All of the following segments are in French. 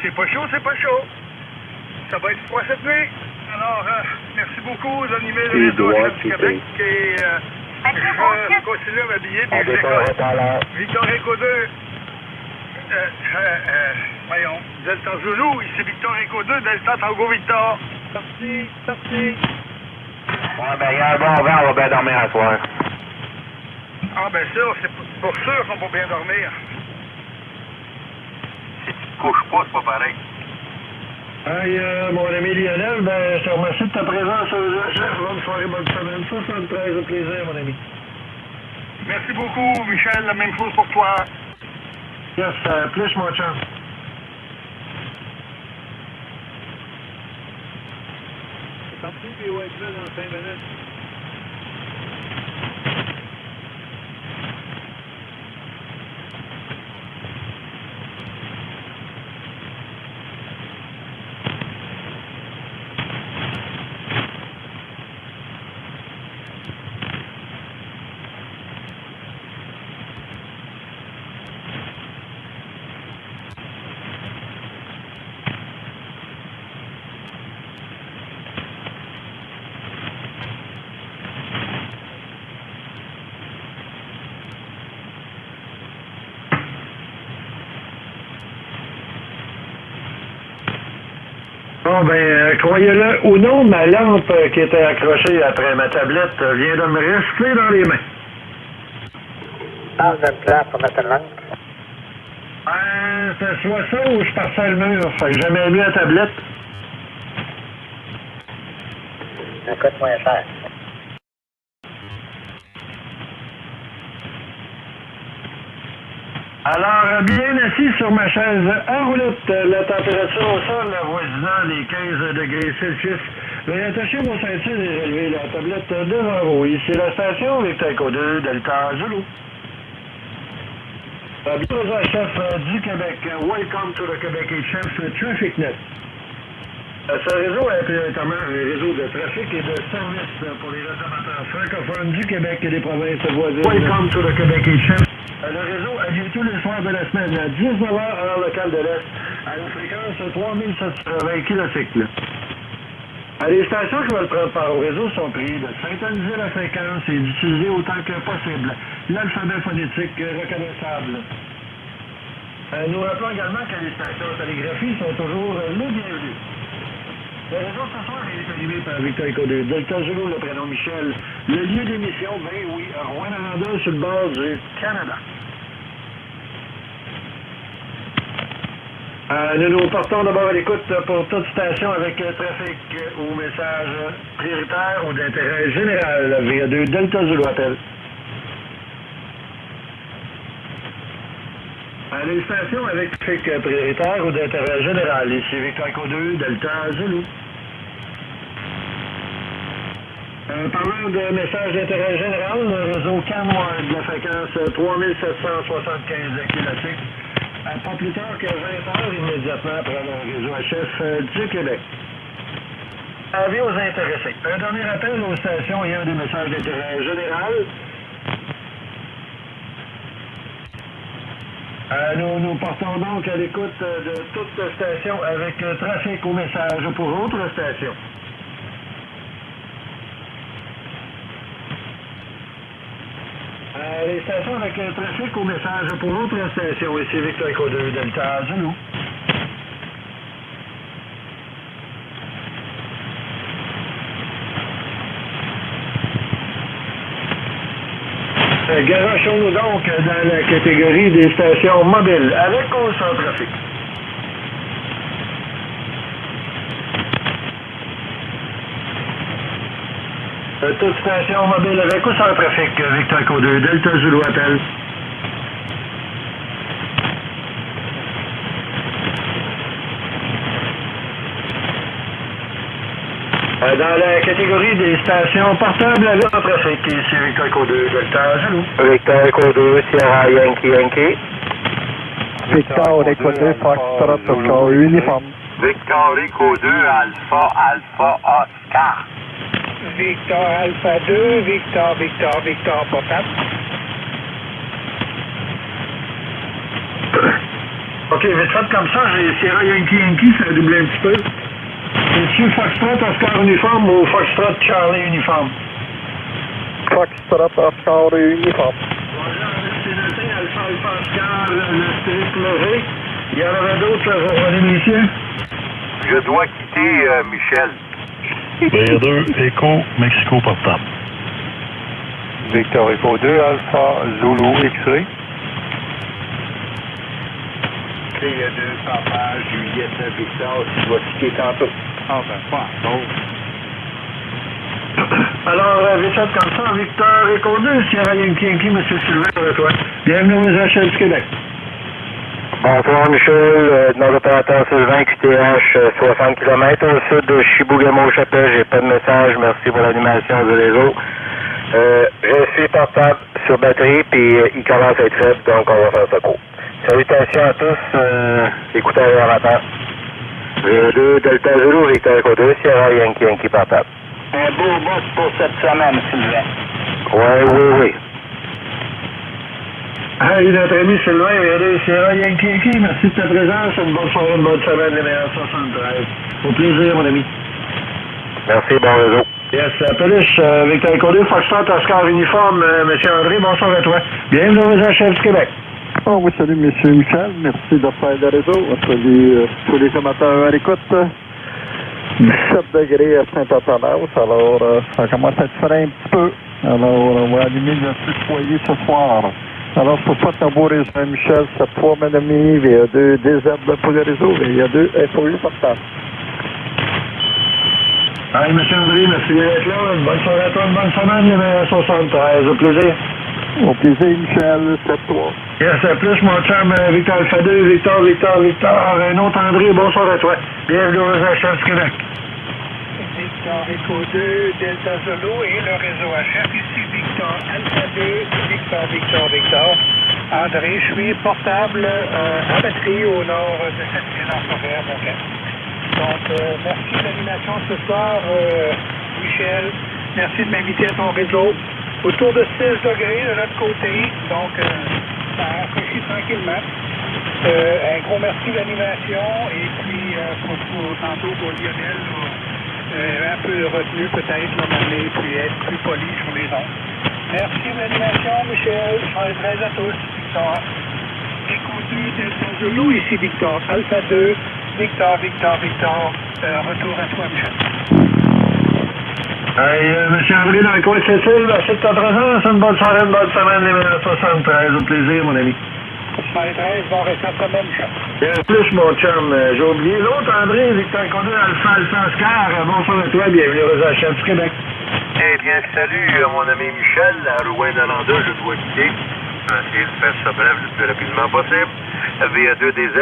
C'est pas chaud, c'est pas chaud. Ça va être froid cette nuit. Alors, merci beaucoup d'animer le réseau Chef du Québec et je continue à m'habiller puis je décolle. Victor Echo 2. Voyons, Delta Zulu, ici Victor Echo 2, Delta Tango Victor. Sorti. Ouais, ben, il y a un bon vent, on va bien dormir à soir. Ah, ben ça, c'est pour sûr qu'on va bien dormir. Si tu te couches pas, c'est pas pareil. Hey, mon ami Lionel, ben, je te remercie de ta présence au chef. Bonne soirée, bonne semaine. 73 au plaisir, mon ami. Merci beaucoup, Michel. La même chose pour toi. Yes, plus mon chum. C'est parti, puis on va être là dans 5 minutes. Bon, ben, croyez-le ou non, ma lampe qui était accrochée après ma tablette vient de me rester dans les mains. Ah, vous êtes là pour mettre une lampe? C'est soit ça ou je passais le mur. Fait que j'avais mis la tablette. Ça coûte moins cher. Alors, bien assis sur ma chaise en roulotte, la température au sol avoisinant les 15 degrés Celsius. Veuillez attacher vos ceintures et relever la tablette devant vous. Ici la station Victor Echo 2 Delta Zulu. Bienvenue à chef du Québec. Welcome to the Quebec Chef TrafficNet. Ce réseau est prioritairement un réseau de trafic et de services pour les consommateurs francophones du Québec et des provinces voisines. Welcome to the Quebec Chef. Le réseau a lieu tous les soirs de la semaine à 19h heure locale de l'Est à la fréquence 3780 kHz. Les stations qui veulent prendre part au réseau sont priées de syntoniser la fréquence et d'utiliser autant que possible l'alphabet phonétique reconnaissable. Nous rappelons également que les stations de télégraphie sont toujours les bienvenues. Le réseau ce soir est animé par Victor Echo 2 Delta Zulu, le prénom Michel. Le lieu d'émission, ben oui, Rwanda sur le bord du Canada. Nous nous portons d'abord à l'écoute pour toute station avec trafic ou message prioritaire ou d'intérêt général via 2 Delta Zulu appel. Les stations avec trafic prioritaire ou d'intérêt général, ici Victor Echo 2 Delta Zulu. Parlant de messages d'intérêt général, le réseau CANWAR de la fréquence 3775 kHz. Pas plus tard que 20 heures immédiatement après le réseau HF du Québec. Avis aux intéressés. Un dernier appel aux stations ayant des messages d'intérêt général. Nous portons donc à l'écoute de toute station avec trafic ou message pour autres stations. Les stations avec trafic ou message pour autres stations. Ici Victor Echo 2 Delta Zulu. Garochons-nous donc dans la catégorie des stations mobiles avec ou sans trafic. Toute station mobile avec ou sans trafic, Victor Echo 2 Delta Zulu appel. Dans la catégorie des stations portables avec en trafic, ici Victor Echo 2 Delta Zulu. Victor Echo 2, Sierra Yankee. Victor Echo 2, Foxtrot, Oscar, uniforme. Victor Echo 2, Alpha Oscar. Victor Alpha 2, Victor portable. OK, vite fait comme ça, j'ai Sierra Yankee, ça a doublé un petit peu. C'est-tu Foxtrot Oscar uniforme ou Foxtrot Charlie uniforme? Foxtrot Oscar uniforme. Voilà, c'est noté, Alpha Oscar, le triple V. Il y en avait d'autres, les messieurs? Je dois quitter Michel. V2, Echo, Mexico portable. Victor Echo 2, Alpha Zulu X-Ray. V2, Papa, Juliette, Victor, tu dois quitter tantôt. Ah, ben, pas. Donc, Alors, vite fait comme ça, Victor Echo 2, Sierra Yankee, M. Sylvain, avec toi. Bienvenue aux HL du Québec. Bonsoir Michel, notre opérateur Sylvain QTH, 60 km au sud de Chibougamau-Chapelle. J'ai pas de message, merci pour l'animation du réseau. Je suis portable sur batterie, puis il commence à être faible, donc on va faire ça court. Salutations à tous, écouteurs et amateurs. V2, Delta Zulu, Victor Echo 2, Sierra Yankee portable. Un beau boss pour cette semaine, Sylvain. Oui. Hey, notre ami Sylvain, Sierra Yankee, merci de ta présence. Une bonne soirée, une bonne semaine, les meilleurs 73. Au plaisir, mon ami. Merci, bon réseau. Yes, Peluche, Victor Echo 2, Foxtrot, Oscar uniforme, M. André, bonsoir à toi. Bienvenue aux HL du Québec. Oh oui, salut, M. Michel. Merci de faire le réseau. Salut tous les amateurs à l'écoute. 17 degrés à Saint-Athanas, alors ça commence à être frais un petit peu. Alors, on va allumer le feu de foyer ce soir. Alors, pour ça, un beau réseau, Michel, 7-3 Ménomie, VA2, DZ pour le réseau, VA2, FOU portable. Hey, M. André, merci d'être là. Une bonne soirée à toi, une bonne semaine, les meilleurs 73. Au plaisir. Au plaisir, Michel, 7-3. Yes, plus mon chum Victor Alpha 2, Victor. Un autre André, bonsoir à toi. Bienvenue aux HL du Québec. Victor Echo 2, Delta Zulu et le réseau HF. Ici Victor Alpha 2, Victor. André, je suis portable à batterie au nord de cette ville en forêt, mon gars. Donc, merci de l'animation ce soir, Michel. Merci de m'inviter à ton réseau. Autour de 6 degrés de l'autre côté, donc ça rafraîchit tranquillement. Un gros merci de l'animation et puis tantôt pour Lionel, un peu de retenue peut-être, m'amener puis être plus poli sur les ondes. Merci de l'animation, Michel. Je suis à tous. Victor. Écoutez, Delta Zulu, ici Victor. Alpha 2, Victor. Retour à toi, Michel. Hey, M. André, dans le coin de Cécile, merci de ta présence. Une bonne soirée, une bonne semaine, les meilleurs 73. Au plaisir, mon ami. 73, bon restant de semaine, Michel. Bien plus, mon chum. J'ai oublié l'autre, André, Victor Condé, Alpha Oscar. Bonsoir à toi, bienvenue aux HF du Québec. Eh bien, salut, mon ami Michel, à Rouen-Noranda, je dois quitter. Je vais essayer de faire ça bref le plus rapidement possible. VA2DZ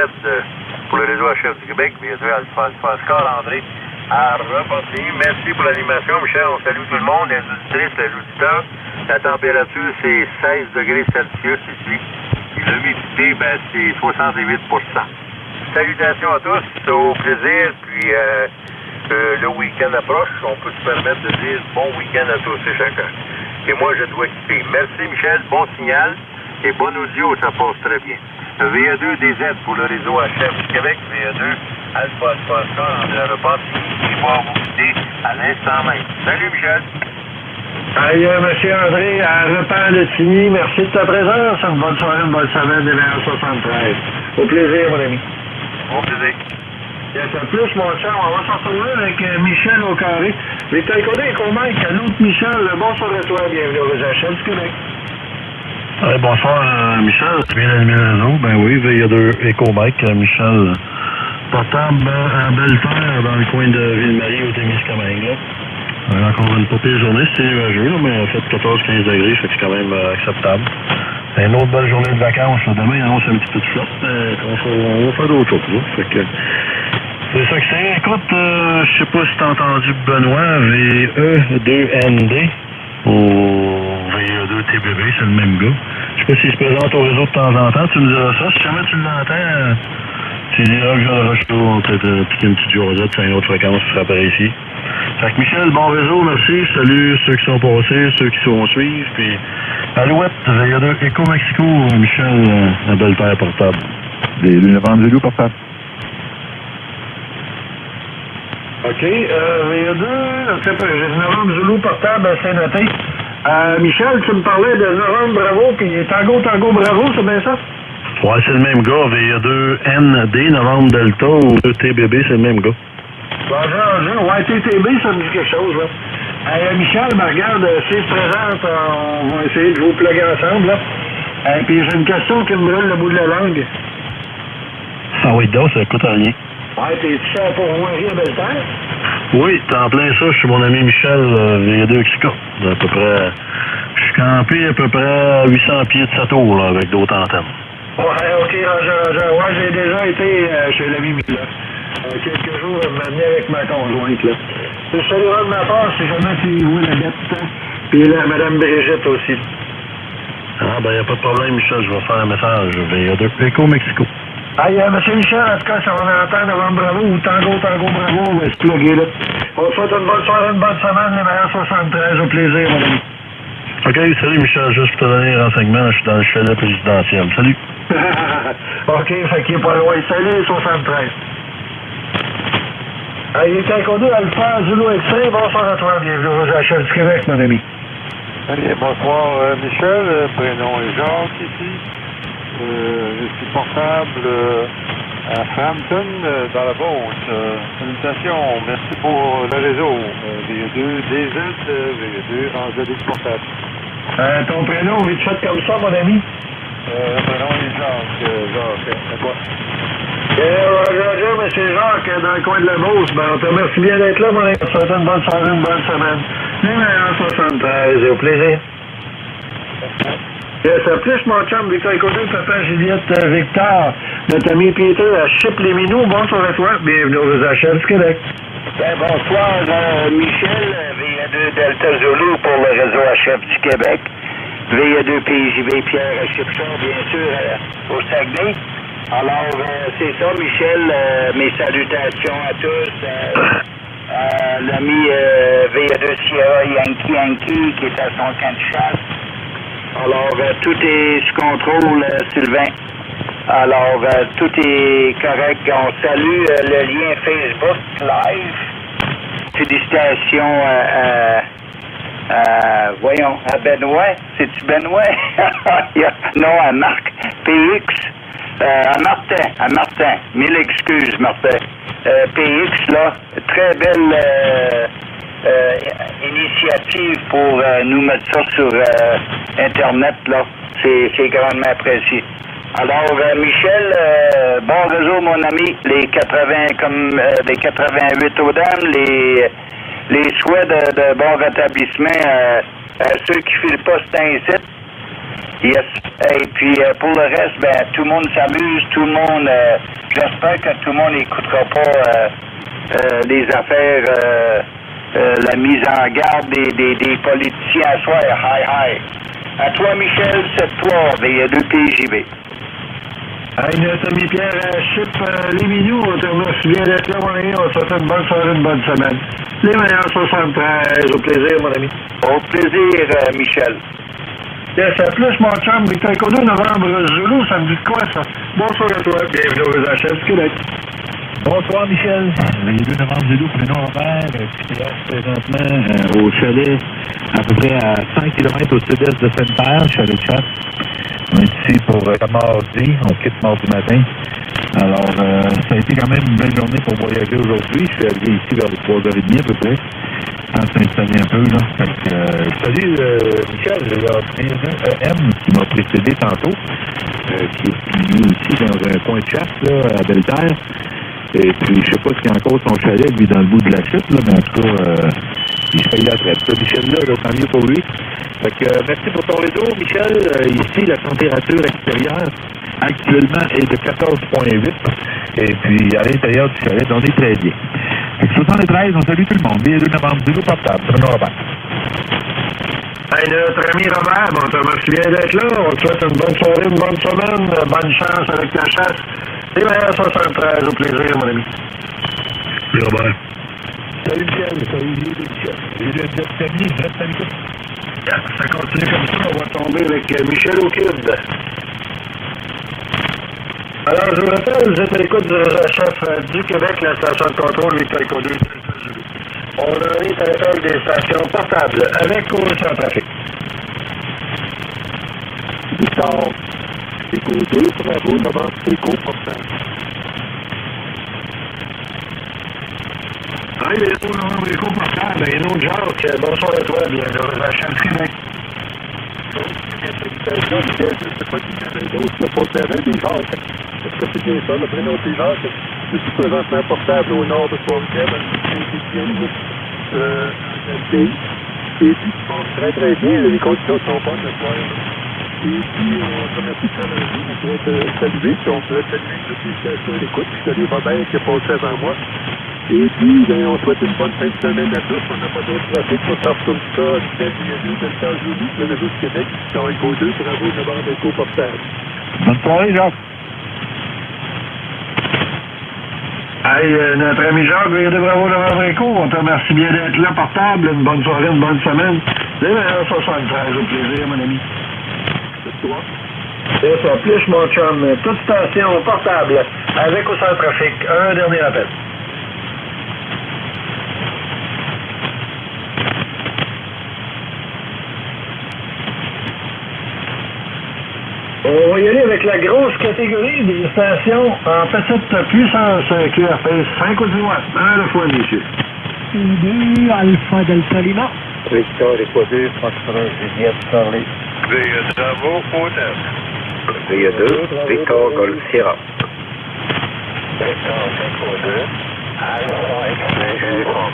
pour le réseau HF du Québec, VA2 Alpha Oscar, André. À repartir. Merci pour l'animation, Michel. On salue tout le monde, les auditrices, les auditeurs. La température, c'est 16 degrés Celsius ici. Et l'humidité, ben, c'est 68%. Salutations à tous, au plaisir. Puis, le week-end approche. On peut se permettre de dire bon week-end à tous et chacun. Et moi, je dois quitter. Merci, Michel. Bon signal. Et bon audio, ça passe très bien. Le VA2DZ pour le réseau HF du Québec, VA2 Alpha on a reparti et va vous quitter à l'instant même. Salut Michel! Hey, M. André, à Repent-le-Tigny, merci de ta présence. Une bonne soirée, une bonne semaine, des meilleurs 73. Au plaisir, mon ami. Au plaisir. Yes, en plus, mon cher, on va s'en retrouver avec Michel au carré. Victor Condé et Comac, l'autre Michel, bonsoir à toi, bienvenue aux HL du Québec. Bonsoir, Michel. Tu viens d'animer le réseau? Ben oui, VA2 Echo Mike, Michel. Portable à Belle-Terre, dans le coin de Ville-Marie, au Témiscamingue. Encore une pas pire journée, c'était nuageux, là, mais on a fait 14-15 degrés, fait que c'est quand même acceptable. Une autre belle journée de vacances. Là. Demain, il annonce un petit peu de flotte, mais on va faire d'autres choses. Là. Fait que c'est ça que c'est. Écoute, je sais pas si t'as entendu Benoît, VE2ND ou VE2TBB, c'est le même gars. Je sais pas s'il se présente au réseau de temps en temps, tu me diras ça. Si jamais tu l'entends, tu diras que je vais le rejeter, on va peut-être piquer une petite jasette sur une autre fréquence qui sera appréciée. Fait que Michel, bon réseau, merci. Salut ceux qui sont passés, ceux qui vont suivre. Puis Alouette, VA2 Echo Mexico, Michel, la Belle-Terre portable. VA2 Novembre Zulu, portable. OK. VA2, j'ai Novembre Zulu portable, c'est noté. Michel, tu me parlais de Novembre Bravo, puis Tango Bravo, c'est bien ça? Ouais, c'est le même gars. VA2ND, Novembre Delta ou TBB, c'est le même gars. Ouais, TTB, ça me dit quelque chose, là. Michel, regarde, s'il se présente, on va essayer de vous plugger ensemble, là. Puis j'ai une question qui me brûle le bout de la langue. Ah oui, donc, ça coûte rien. Ouais, t'es-tu cher pour Rouen-Rie à Belle-Terre? Oui, t'es en plein ça. Je suis mon ami Michel, VA2 Exca. À peu près... Je suis campé à peu près à 800 pieds de sa tour, là, avec d'autres antennes. Ouais, OK, Roger. Ouais, j'ai déjà été chez l'ami Michel. Quelques jours, elle m'a amené avec ma conjointe, là. Je saluerai de ma part si jamais tu vois la bête. Puis là, Mme Brigitte aussi. Ah, ben, y a pas de problème, Michel. Je vais faire un message. VA2 Eco Mexico. Monsieur Michel, en tout cas, si on entend Novembre Bravo ou Tango Bravo, on va se plugger, là. On te souhaite une bonne soirée, une bonne semaine, les meilleurs 73. Au plaisir, mon ami. OK, salut, Michel. Juste pour te donner un renseignement, je suis dans le chalet présidentiel. Salut. OK, fait qu'il est pas loin. Salut, 73. Il est Tango Alpha, Zulu X-Ray. Bonsoir à toi. Bienvenue aux HL du Québec, mon ami. Allez, bonsoir, Michel. Prénom est Jacques, ici. Je suis portable à Frampton, dans la Beauce. Salutations, merci pour le réseau. VA2 DZ, VA2 Angélique portable. Ton prénom, vite fait comme ça, mon ami? Le prénom est Jacques. C'est quoi? Roger, mais c'est Jacques, dans le coin de la Beauce. Ben, on te remercie bien d'être là, mon ami. On te souhaite une bonne soirée, une bonne semaine. Les meilleurs 73, et au plaisir. Ça plus mon chum Victor Écoutez, papa Juliette Victor, notre ami Peter à Chip-les-Minous. Bonsoir à toi. Bienvenue aux HL du Québec. Bonsoir, Michel, VA2 Delta Zulu pour le réseau HF du Québec. VA2 PJB Pierre Chipchon, bien sûr, au Saguenay. Alors, c'est ça, Michel. Mes salutations à tous. L'ami VA2 Sierra Yankee qui est à son camp de chasse. Alors, tout est sous contrôle, Sylvain. Alors, tout est correct. On salue le lien Facebook Live. Félicitations voyons, à Benoît. C'est-tu Benoît? Non, à Marc. PX. À Martin. Mille excuses, Martin. PX, là, très belle initiative pour nous mettre ça sur Internet, là. C'est grandement apprécié. Alors, Michel, bon réseau, mon ami. Les 88 aux dames, les souhaits de bon rétablissement à ceux qui filent pas, c'est un site. Yes. Et puis, pour le reste, ben, tout le monde s'amuse, tout le monde... j'espère que tout le monde n'écoutera pas les affaires... la mise en garde des politiciens à soi, hi. À toi, Michel, c'est toi, VA2 PJB. Notre ami Pierre Chip, les Minous, on te remercie bien d'être là, mon ami. On se souhaite une bonne soirée, une bonne semaine. Les meilleurs 73, au plaisir, mon ami. Au plaisir, Michel. Yes, plus mon chum, Victor Écoutez, Novembre Zulu, ça me dit quoi, ça? Bonsoir à toi, bienvenue aux HL du Québec. Bonsoir, Michel. VA2 Novembre Zulu, prénom Robert, qui est présentement au chalet à peu près à 5 km au sud-est de Sainte-Terre, chalet de chasse. On est ici pour mardi, on quitte mardi matin. Alors, ça a été quand même une belle journée pour voyager aujourd'hui. Je suis arrivé ici vers les 3h30 à peu près. On s'installer un peu, là. Fait que, salut, Michel, il y a M qui m'a précédé tantôt, qui est venu aussi dans un coin de chasse, là, à Belle-Terre. Et puis, je sais pas s'il y a encore son chalet, lui, dans le bout de la chute, là, mais en tout cas, il se paye la traite. Ce Michel-là, tant mieux pour lui. Fait que, merci pour ton réseau, Michel. Ici, la température extérieure, actuellement, est de 14,8. Et puis, à l'intérieur du chalet, on est très bien. Fait que 73, on salue tout le monde. VA2 Novembre Zulu, portable. Prénom Robert. Notre ami Robert, on te remercie bien d'être là. On te souhaite une bonne soirée, une bonne semaine. Bonne chance avec ta chasse. Les meilleurs 73, au plaisir, mon ami. Salut, Robert. Salut, Michel. Salut, Michel. Je reste à l'écoute. Ça continue comme ça. On va tomber avec Michel O'Kid. Alors, je vous rappelle, vous êtes à l'écoute du réseau-chef du Québec, la station de contrôle Victor Echo 2. On en est à l'appel des stations portables avec ou sans trafic. Victor, Echo 2, bravo, d'abord, Echo portable. Oui, les Echo portable, et nous, Jacques, bonsoir à toi, bienvenue au réseau-chef du Québec. C'est pas qui d'autres, le portable des Jacques. Est-ce que c'est bien ça, le prénom des Jacques? Je suis présentement portable au nord de Trois-Rivières, et puis, très très bien, les conditions sont bonnes le soir. Et puis, on remercie très bien, on pourrait te saluer, puis on pourrait saluer depuis le station à l'écoute, puis saluer Robert qui a passé avant moi. Et puis, on souhaite une bonne fin de semaine à tous. On n'a pas d'autre trafic pour Sartoulka, Delta Jolie, le réseau du Québec, dans Echo 2, bravo de bord d'Echo portable. Bonne soirée, Jacques. Hey, notre ami Jacques, regardez, bravo d'avoir Echo. On te remercie bien d'être là, portable. Une bonne soirée, une bonne semaine. Les meilleurs 73, au plaisir, mon ami. C'est toi. Et ça plus, mon chum. Toute station portable, avec ou sans trafic. Un dernier appel. On va y aller avec la grosse catégorie des stations en petite puissance QRP 5 ou 10 watts. Un à la fois, messieurs. 2 Alpha Delta Lima. Victor Echo 2, Foxtrot, Juliette, Charlie. Bravo, Hôtel. VA2, Victor Golf Sierra. Victor Echo 2, Alpha X-Ray Uniforme.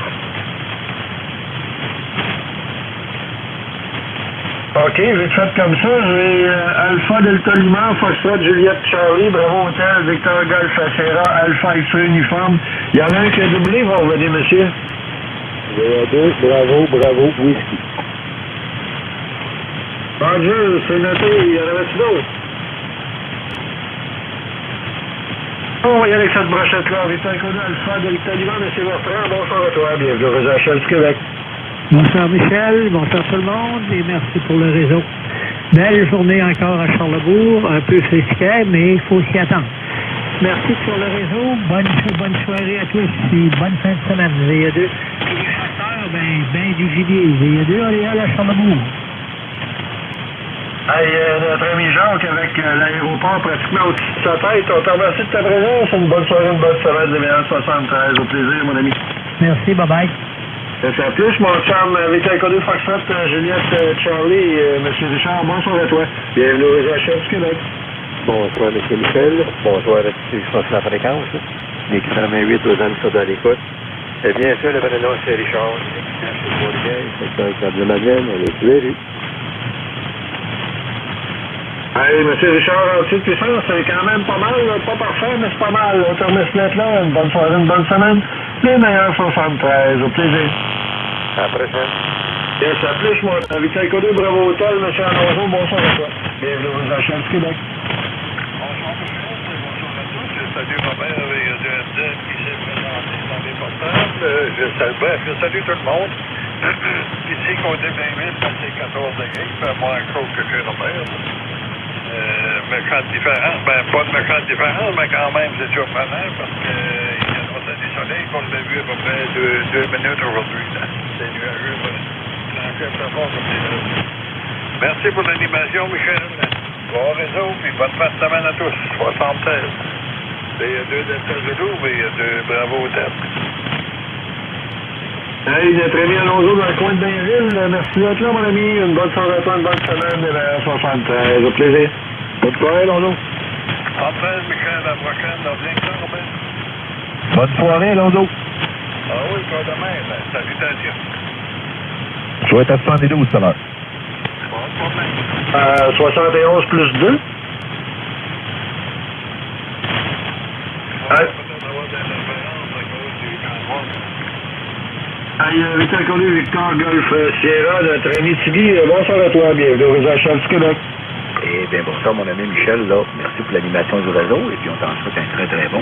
OK, je vais te faire comme ça. J'ai Alpha Delta Lima, Foxtrot, Juliette, Charlie, Bravo Hotel, Victor Golf Sierra, Alpha X-Ray Uniforme. Il y en a un qui a doublé, va revenir, monsieur. VA2, bravo, whisky. Bon Dieu, c'est noté. Il y en avait-tu d'autres? On va y aller avec cette brochette-là. Victor Golf Alpha Delta Lima, monsieur Bertrand. Bonsoir à toi. Bienvenue au réseau HL du Québec. Bonsoir Michel, bonsoir tout le monde et merci pour le réseau. Belle journée encore à Charlebourg, un peu frisquet, mais il faut s'y attendre. Merci sur le réseau, bonne soirée à tous et bonne fin de semaine. VA2, les chasseurs, ben du gibier. VA2, allez à Charlebourg. Hey, notre ami Jacques avec l'aéroport pratiquement au-dessus de sa tête. On te remercie de ta présence. Une bonne soirée, une bonne semaine de VA 73. Au plaisir, mon ami. Merci, bye-bye. Ça plus, mon chum, avec un code Foxtrot, Juliette, Charlie, M. Richard, bonsoir à toi. Bienvenue au réseau HL du Québec. Bonsoir, M. Michel. Bonsoir à tous ceux qui sont sur la fréquence. Les 88 aux âmes sont dans l'écoute. Et bien sûr, le prénom, c'est Richard. C'est le de Madeleine, on est tué. Hey, M. Richard, en dessus de puissance, c'est quand même pas mal, là. Pas parfait, mais c'est pas mal. On te remercie d'être là. Une bonne soirée, une bonne semaine. Les meilleurs 73. Au plaisir. À la prochaine. Yes, à plus, moi. Avec un code Bravo Hotel, M. Alonso, bonsoir à toi. Bienvenue au réseau HL du Québec. Bonsoir à tous. Je salue Robert avec DFZ qui s'est présenté dans les portables. Je salue tout le monde. Ici, côté Blainville, c'est 14 degrés. Il fait moins chaud que chez Robert. Méchante différence. Ben, pas de méchante différence, mais quand même, c'est surprenant parce que il y a droit du soleil qu'on l'a vu à peu près 2 minutes aujourd'hui. C'est nuageux. Merci pour l'animation, Michel. Bon réseau, puis bonne fin de semaine à tous. 76. VA2 Delta Zulu, VA2 Bravo Hotel. Hey, notre ami Alonso dans le coin de Blainville, merci d'être là, mon ami. Une bonne soirée à toi, une bonne semaine, vers 73. Au plaisir. Bonne soirée, Alonso. 73, Michel, à la prochaine. Dans bien que ça, Robin. Bonne soirée, Alonso. Ah oui, pas demain. Ben, salutations. Je vais être à 72 tout à l'heure. Pas de problème. 71 plus 2. On va Hey. peut-être avoir des références à cause du transport. Hey, Victor Connu, Victor Golf Sierra, notre ami Tigui, bonsoir à toi, bienvenue au réseau HL du Québec. Et Eh bien, bonsoir, mon ami Michel, là. Merci pour l'animation du réseau, et puis on t'en souhaite un très, très bon.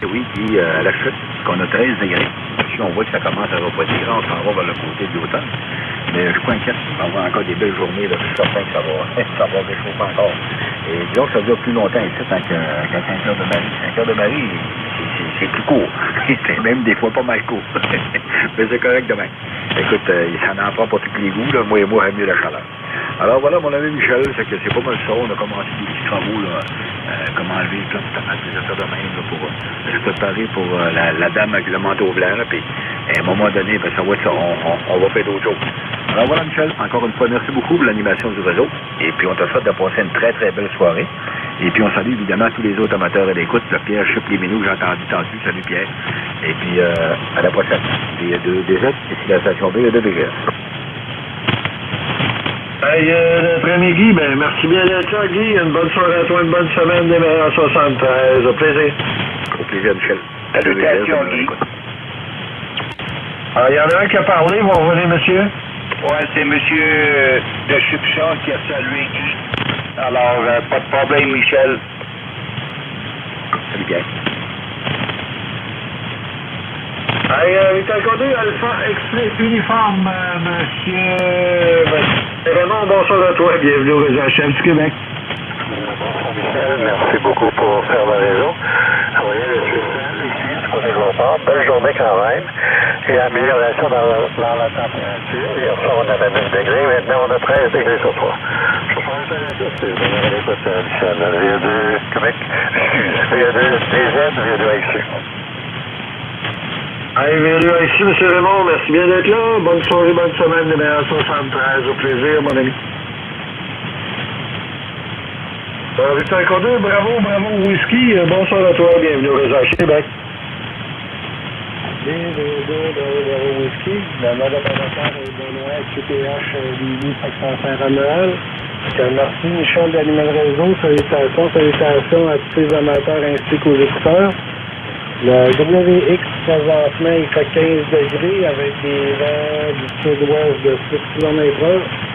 Et oui, puis à la chute, qu'on a 13 degrés. Ici, on voit que ça commence à refroidir, on s'en va vers le côté de l'automne. Mais je suis pas inquiète, on va avoir encore des belles journées, là. Je suis certain que ça va réchauffer encore. Et disons que ça dure plus longtemps ici, qu'un cœur de Marie. Un cœur de Marie, c'est plus court. C'est même des fois pas mal court. Mais c'est correct demain. Écoute, ça n'en prend pas tous les goûts, là. Moi, j'aime mieux la chaleur. Alors voilà, mon ami Michel, c'est que c'est pas mal ça. On a commencé des petits travaux, là, comment enlever les plantes de tomates, des affaires de même, là, pour se préparer pour la dame avec le manteau blanc, là, puis à un moment donné, ben, ça va être ça, on va faire d'autres choses. Alors voilà, Michel, encore une fois, merci beaucoup pour l'animation du réseau, et puis on te souhaite de passer une très, très belle soirée. Et puis on salue évidemment tous les autres amateurs à l'écoute, le Pierre Chup-Léminou, j'ai entendu tantôt, salut Pierre. Et puis à la prochaine. Il y a 2 DZ, ici la station B, il y a 2 BGS. Hey, l'après-midi, ben merci bien d'être là, Guy. Une bonne soirée à toi, une bonne semaine des meilleurs 73. Au plaisir. Au plaisir, Michel. Salutations, Guy. Il y en a un qui a parlé, vous revenez, monsieur? Ouais, c'est monsieur de Chupchon qui a salué Guy. Alors, pas de problème, Michel. Salut, Pierre. Hey, Vital Condé, Alpha Express Uniforme, monsieur Raymond, bonsoir à toi, bienvenue au réseau HM du Québec. Bonjour Michel, merci beaucoup pour faire le réseau. Oui, monsieur Sel, ici, du côté de l'Ontario. Belle journée quand même. Et amélioration dans la température. Hier soir, on avait 9 degrés, maintenant on a 13 degrés ce soir. Je suis pas intéressé, c'est de l'écoute, Michel. VA2 Québec, VA2 DZ, VA2 XU. Hey, bienvenue ici, M. Raymond. Merci bien d'être là. Bonne soirée, bonne semaine, les meilleurs 73. Au plaisir, mon ami. Victor Condé, bravo, whisky. Bonsoir à toi. Bienvenue au réseau Québec. Bravo, whisky. La mode opérateur est Benoît, QTH, Lily, Facteur Saint-Romuald. Merci, Michel, d'animer le réseau. Salutations à tous les amateurs ainsi qu'aux écouteurs. Le WX, présentement, il fait 15 degrés avec des vents du sud-ouest de 6 km/h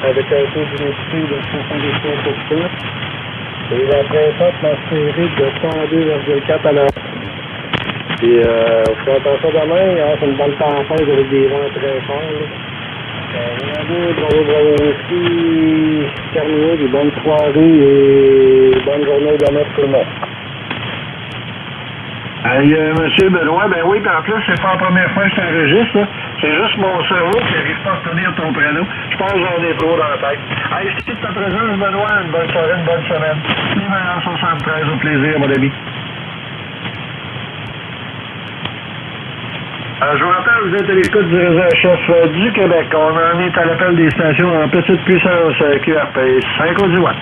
avec un taux d'humidité de 75%. Et la pression atmosphérique de 102,4 à l'heure. Puis, on fait attention demain, c'est une bonne tempête avec des vents très forts. Bravo, whisky. Terminé, des bonnes soirées et bonne journée demain pour tout le monde. Hey, monsieur Benoît, ben oui, puis en plus, c'est pas la première fois que je t'enregistre, là. C'est juste mon cerveau qui n'arrive pas à retenir ton prénom. Je pense que j'en ai trop dans la tête. Hey, je quitte ta présence, Benoît. Une bonne soirée, une bonne semaine. Les meilleurs 73, au plaisir, mon ami. Je vous rappelle, vous êtes à l'écoute du réseau chef du Québec. On en est à l'appel des stations en petite puissance QRP 5 au 10 watts.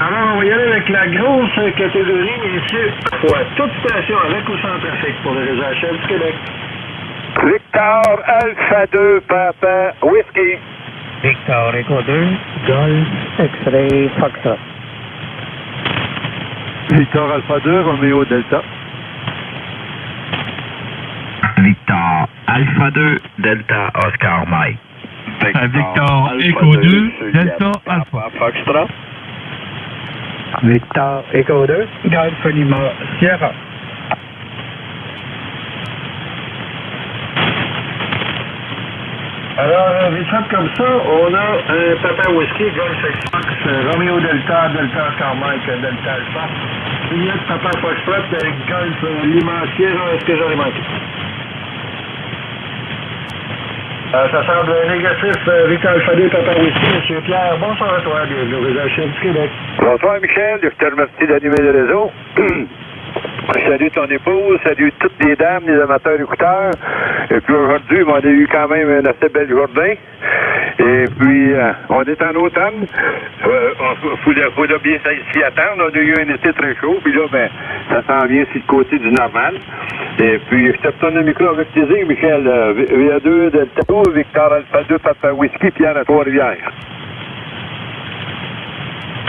Alors, on va y aller avec la grosse catégorie, messieurs. Ouais, toute station avec ou sans trafic pour le réseau HL du Québec. Victor Alpha 2, Papa, Whisky. Victor Echo 2, Golf, X-Ray, Foxtrot. Victor Alpha 2, Romeo Delta. Victor Alpha 2, Delta Oscar Mike. Victor Echo 2, Delta Alpha. Foxtrot. Victor Echo 2, Golf Lima, Sierra. Alors, vite fait comme ça, on a un Papa Whisky, Golf X-Fox, Romeo Delta, Delta Oscar Mike, Delta Alpha. Il y a Papa Foxtrot, Golf Lima, Sierra. Est-ce que j'en ai manqué? Ça semble négatif. Victor Alpha 2, Papa Whisky, M. Pierre, bonsoir à toi, bienvenue au réseau HM du Québec. Bonsoir, Michel. Je te remercie d'animer le réseau. Salut ton épouse, salut toutes les dames, les amateurs écouteurs. Et puis aujourd'hui, on a eu quand même une assez belle journée. Et puis, on est en automne. Faut bien s'y attendre. On a eu un été très chaud. Puis là, ben, ça s'en vient sur le côté du normal. Et puis, je te retourne le micro avec plaisir, Michel. VA2 Delta, Victor Alpha 2, Papa Whisky, Pierre à Trois-Rivières.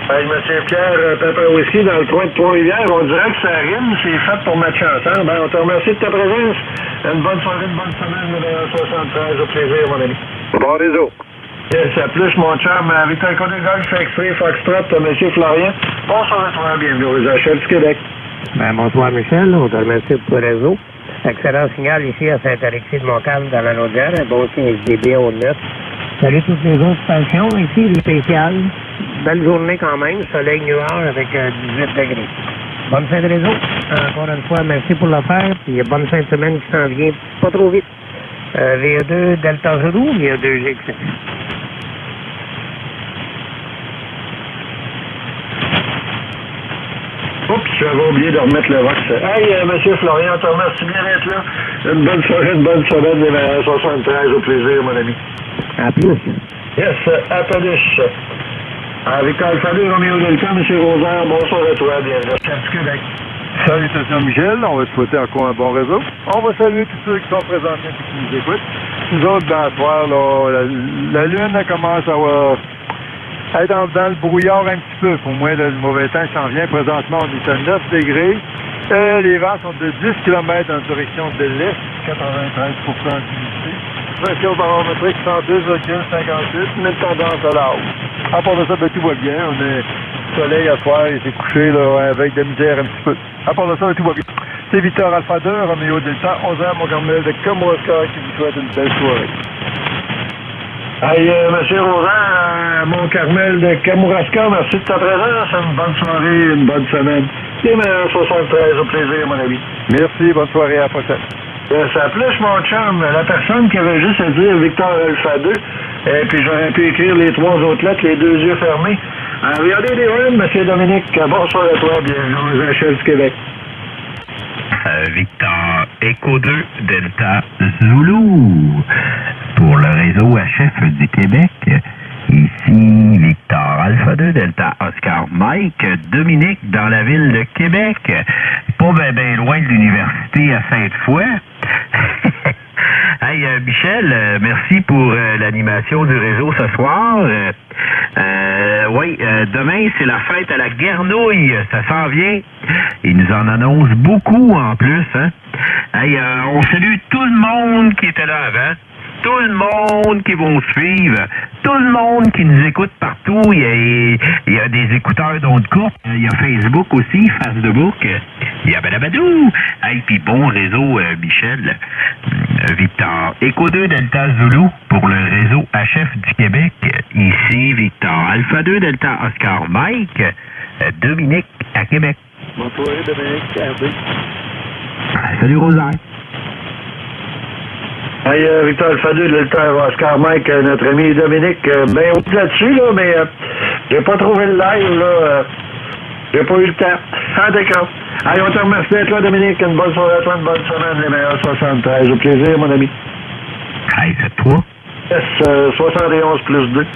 Hey, Monsieur Pierre, Pepper Whisky, dans le coin de Trois-Rivières, on dirait que ça rime, c'est fait pour matcher ensemble. Ben, on te remercie de ta présence. Une bonne soirée, une bonne semaine, le 73, au plaisir, mon ami. Bon réseau. Yes, à plus, mon chum. Victor Côté Golf, Exprès, Foxtrot, Monsieur Florian. Bonsoir à toi, bienvenue aux achats du Québec. Ben, bonsoir, Michel. On te remercie pour le réseau. Excellent signal ici à Saint-Alexis de Montcalm dans la Naudière, un bon CSDB au 9. Salut toutes les autres stations, ici, les spéciales. Belle journée quand même, soleil nuage avec 18 degrés. Bonne fin de réseau. Encore une fois, merci pour l'affaire, puis bonne fin de semaine qui s'en vient pas trop vite. VE2 Delta Zulu, VE2 GX. Oups, j'avais oublié de remettre le vox. Hey, Monsieur Florian, on te remercie bien d'être là. Une bonne soirée, une bonne semaine, les 73, au plaisir, mon ami. À plus. Yes, à plus. Victor Alpha 2, Roméo Delta, M. Rosaire, bonsoir à toi, bienvenue au Chef du Québec. Salutations Michel, on va te souhaiter encore un bon réseau. On va saluer tous ceux qui sont présents et qui nous écoutent. Nous autres, dans le soir, là, la lune elle commence à être dans le brouillard un petit peu. Pour moi, le mauvais temps s'en vient. Présentement, on est à 9 degrés. Les vents sont de 10 km en direction de l'est, 93% d'humidité. Pression barométrique 102,58, même tendance à la hausse. À part de ça, ben, tout va bien. On est soleil à soir, il s'est couché là, avec de la misère un petit peu. À part de ça, ben, tout va bien. C'est Victor Alpha 2, Roméo Delta, 11h, mon Carmel de Kamouraska qui vous souhaite une belle soirée. Hey, M. Rosaire, mon Carmel de Kamouraska, merci de ta présence. Une bonne soirée, une bonne semaine. Les meilleurs 73, au plaisir, mon ami. Merci, bonne soirée, à la prochaine. Ça plus, mon chum, la personne qui avait juste à dire Victor Alpha 2, et puis j'aurais pu écrire les trois autres lettres, les deux yeux fermés. Regardez les runes, M. Dominique. Bonsoir à toi, bienvenue aux achats du Québec. Victor Echo 2 Delta Zulu pour le réseau HF du Québec. Ici Victor Alpha 2 Delta Oscar Mike Dominique dans la ville de Québec. Pas bien loin de l'université à Sainte-Foy. Hey Michel, merci pour l'animation du réseau ce soir. Oui, demain c'est la fête à la Guernouille, ça s'en vient. Il nous en annonce beaucoup en plus. Hein? Hey, on salue tout le monde qui était là avant. Tout le monde qui vont suivre, tout le monde qui nous écoute partout. Il y a des écouteurs d'ondes courtes, il y a Facebook aussi, Facebook, il y a Badabadou. Hey, puis bon réseau, Michel, Victor Echo 2 Delta Zulu pour le réseau HF du Québec. Ici, Victor Alpha 2 Delta Oscar Mike, Dominique à Québec. Bonne soirée, Dominique. Salut, Rosaire. Hey, Victor Alpha 2, Delta Oscar Mike, notre ami Dominique, ben on est là-dessus, là, mais j'ai pas trouvé le live, là. J'ai pas eu le temps. Ah, d'accord. Allez, on te remercie d'être là, Dominique. Une bonne soirée à toi, une bonne semaine, les meilleurs 73. Au plaisir, mon ami. Hey, c'est toi? Yes, 71 plus 2.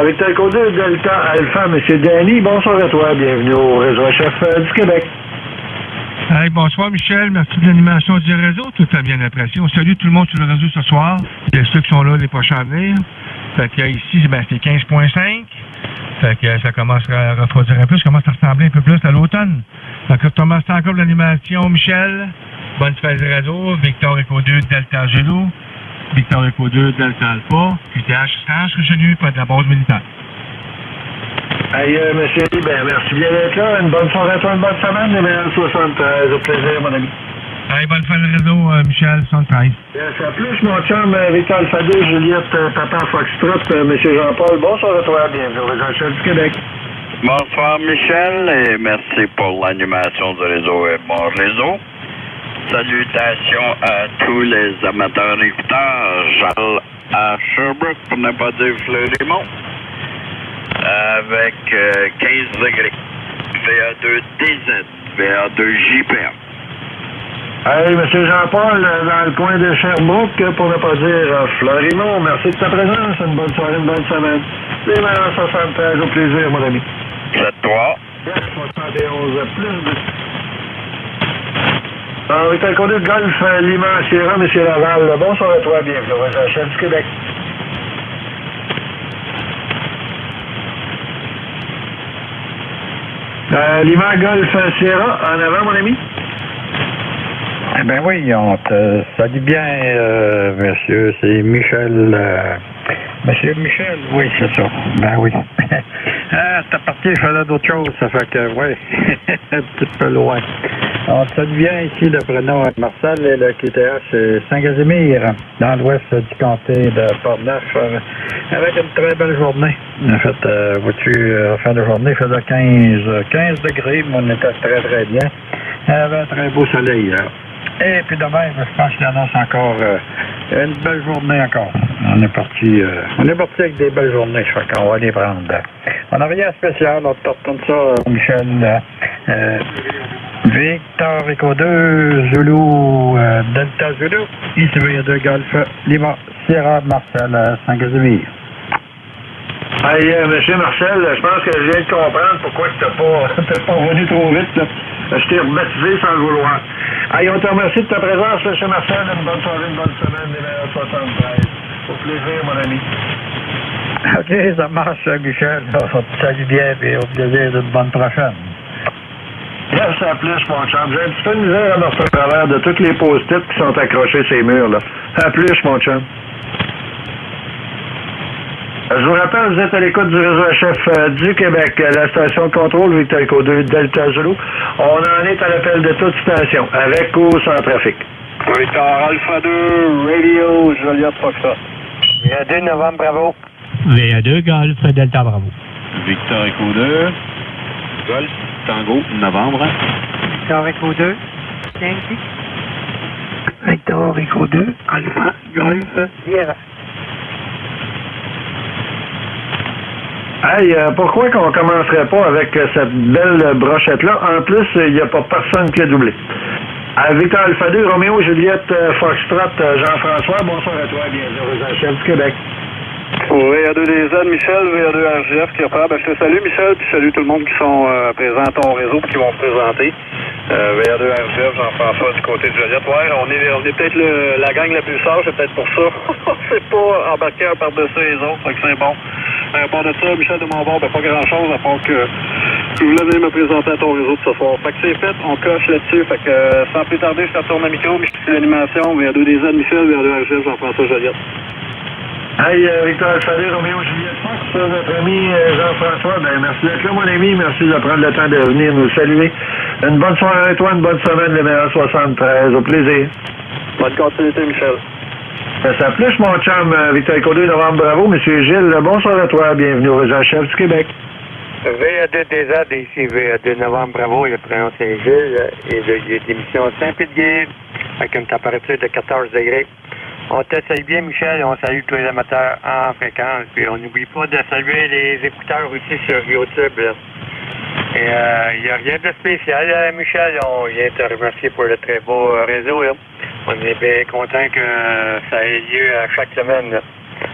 Victor Alpha 2, Delta Alpha, M. Danny, bonsoir à toi. Bienvenue au réseau chef du Québec. Hey, bonsoir Michel, merci de l'animation du réseau, tout a bien apprécié. On salue tout le monde sur le réseau ce soir. Il y a ceux qui sont là les prochains à venir. Fait que ici, ben, c'est 15.5. Fait que ça commence à refroidir un peu, ça commence à ressembler un peu plus à l'automne. Fait que je te remercie encore de l'animation, Michel. Bonne fête du réseau. Victor Echo 2 Delta Zulu. Victor Echo 2 Delta Alpha. QTH Stage Richelieu, près de la base militaire. Hey, monsieur, ben, merci bien d'être là. Une bonne soirée à toi, une bonne semaine, les meilleurs 73. Au plaisir, mon ami. Hey, bonne fin de réseau, Michel, 73. Yes, à plus, mon chum, Victor Alpha 2, Juliette, Papa Foxtrot, monsieur Jean-Paul. Bonsoir à toi, bienvenue au réseau chef du Québec. Bonsoir, Michel, et merci pour l'animation du réseau et mon réseau. Salutations à tous les amateurs écouteurs. Charles à Sherbrooke, pour ne pas dire Fleury-Mont. Avec 15 degrés. VA2 DZ, VA2 JPM. Hey, M. Jean-Paul, dans le coin de Sherbrooke, pour ne pas dire Fleury-Mont, merci de ta présence. Une bonne soirée, une bonne semaine. Les meilleurs 73, au plaisir, mon ami. 7-3. Yes, 71 plus 2. Avec un conduit de golf, Lima, Sierra, M. Laval. Bonsoir à toi, bienvenue au réseau chef du Québec. Lima Golf Sierra, en avant, mon ami. Eh bien oui, on te salue bien, monsieur. C'est Michel. Monsieur Michel, oui, c'est ça. Ben oui. T'es parti, je faisais d'autres choses, ça fait que, oui, un petit peu loin. On te salue bien ici, le prénom Marcel et le QTH, c'est Saint-Casimir, dans l'ouest du comté de Port-Neuf, avec une très belle journée. En fait, vois-tu, fin de journée, il faisait 15 degrés, mais on était très, très bien. Il y avait un très beau soleil, là. Et puis demain, je pense qu'il annonce encore une belle journée encore. On est parti avec des belles journées, je crois qu'on va les prendre. On n'a rien de spécial, on te retourne ça, Michel. Victor Rico 2, Zulu, Delta Zulu, ici VA2 Golf, Lima, Sierra, Marcel, Saint-Casimir. Hey, monsieur Marcel, je pense que je viens de comprendre pourquoi tu n'es pas revenu trop vite, là. Je t'ai rebaptisé sans le vouloir. Hey, on te remercie de ta présence, monsieur Marcel. Une bonne soirée, une bonne semaine, les meilleurs 73. Au plaisir, mon ami. OK, ça marche, Michel. On te salue bien, et au plaisir d'une bonne prochaine. Merci à plus, mon chum. J'ai un petit peu de misère à me faire travers de tous les post-it qui sont accrochés sur ces murs, là. À plus, mon chum. Je vous rappelle, vous êtes à l'écoute du réseau HF du Québec, la station de contrôle Victor Echo 2 Delta Zulu. On en est à l'appel de toute station, avec ou sans trafic. Victor Alpha 2, Radio, Joliette Foxtrot. VA2 Novembre Bravo. VA2 Golf Delta Bravo. Victor Echo 2, Golf, Tango, Novembre. Victor Echo 2, Yankee. Victor Echo 2, Alpha, Golf, Sierra. Hey, pourquoi qu'on commencerait pas avec cette belle brochette-là? En plus, il n'y a pas personne qui a doublé. Victor Alpha 2, Roméo, Juliette, Foxtrot, Jean-François, bonsoir à toi, bienvenue aux Chef du Québec. VA2DZ, Michel, VA2RGF qui repart. Ben, je te salue, Michel, puis je salue tout le monde qui sont présents à ton réseau et qui vont se présenter. VA2RGF, Jean-François du côté de Joliette. Ouais, on est peut-être la gang la plus sage, c'est peut-être pour ça. C'est pas embarqué un par-dessus les autres, fait que c'est bon. À part de ça, Michel, de mon bord, ben, pas grand-chose, à part que je voulais venir me présenter à ton réseau de ce soir. Fait que c'est fait, on coche là-dessus. Fait que sans plus tarder, je te retourne au micro, mais je suis l'animation, VA2DZ, Michel, VA2RGF, Jean-François Joliette. Hey, Victor Alpha 2, Roméo, Juliette Fox, notre ami Jean-François, ben merci d'être là, mon ami, merci de prendre le temps de venir nous saluer. Une bonne soirée à toi, une bonne semaine, les meilleurs 73, au plaisir. Bonne continuité, Michel. Ça plus, mon chum, Victor Echo 2, Novembre Bravo, monsieur Gilles, bonsoir à toi, bienvenue au réseau Chef du Québec. VA2DZ, ici VA2 Novembre Bravo, le prénom c'est Gilles, et il y a l'émission Saint-Pédguier, avec une température de 14 degrés. On te salue bien, Michel, et on salue tous les amateurs en fréquence. Puis on n'oublie pas de saluer les écouteurs aussi sur YouTube. Là. Et il n'y a rien de spécial, Michel. On vient te remercier pour le très beau réseau. Là. On est bien content que ça ait lieu à chaque semaine. Là.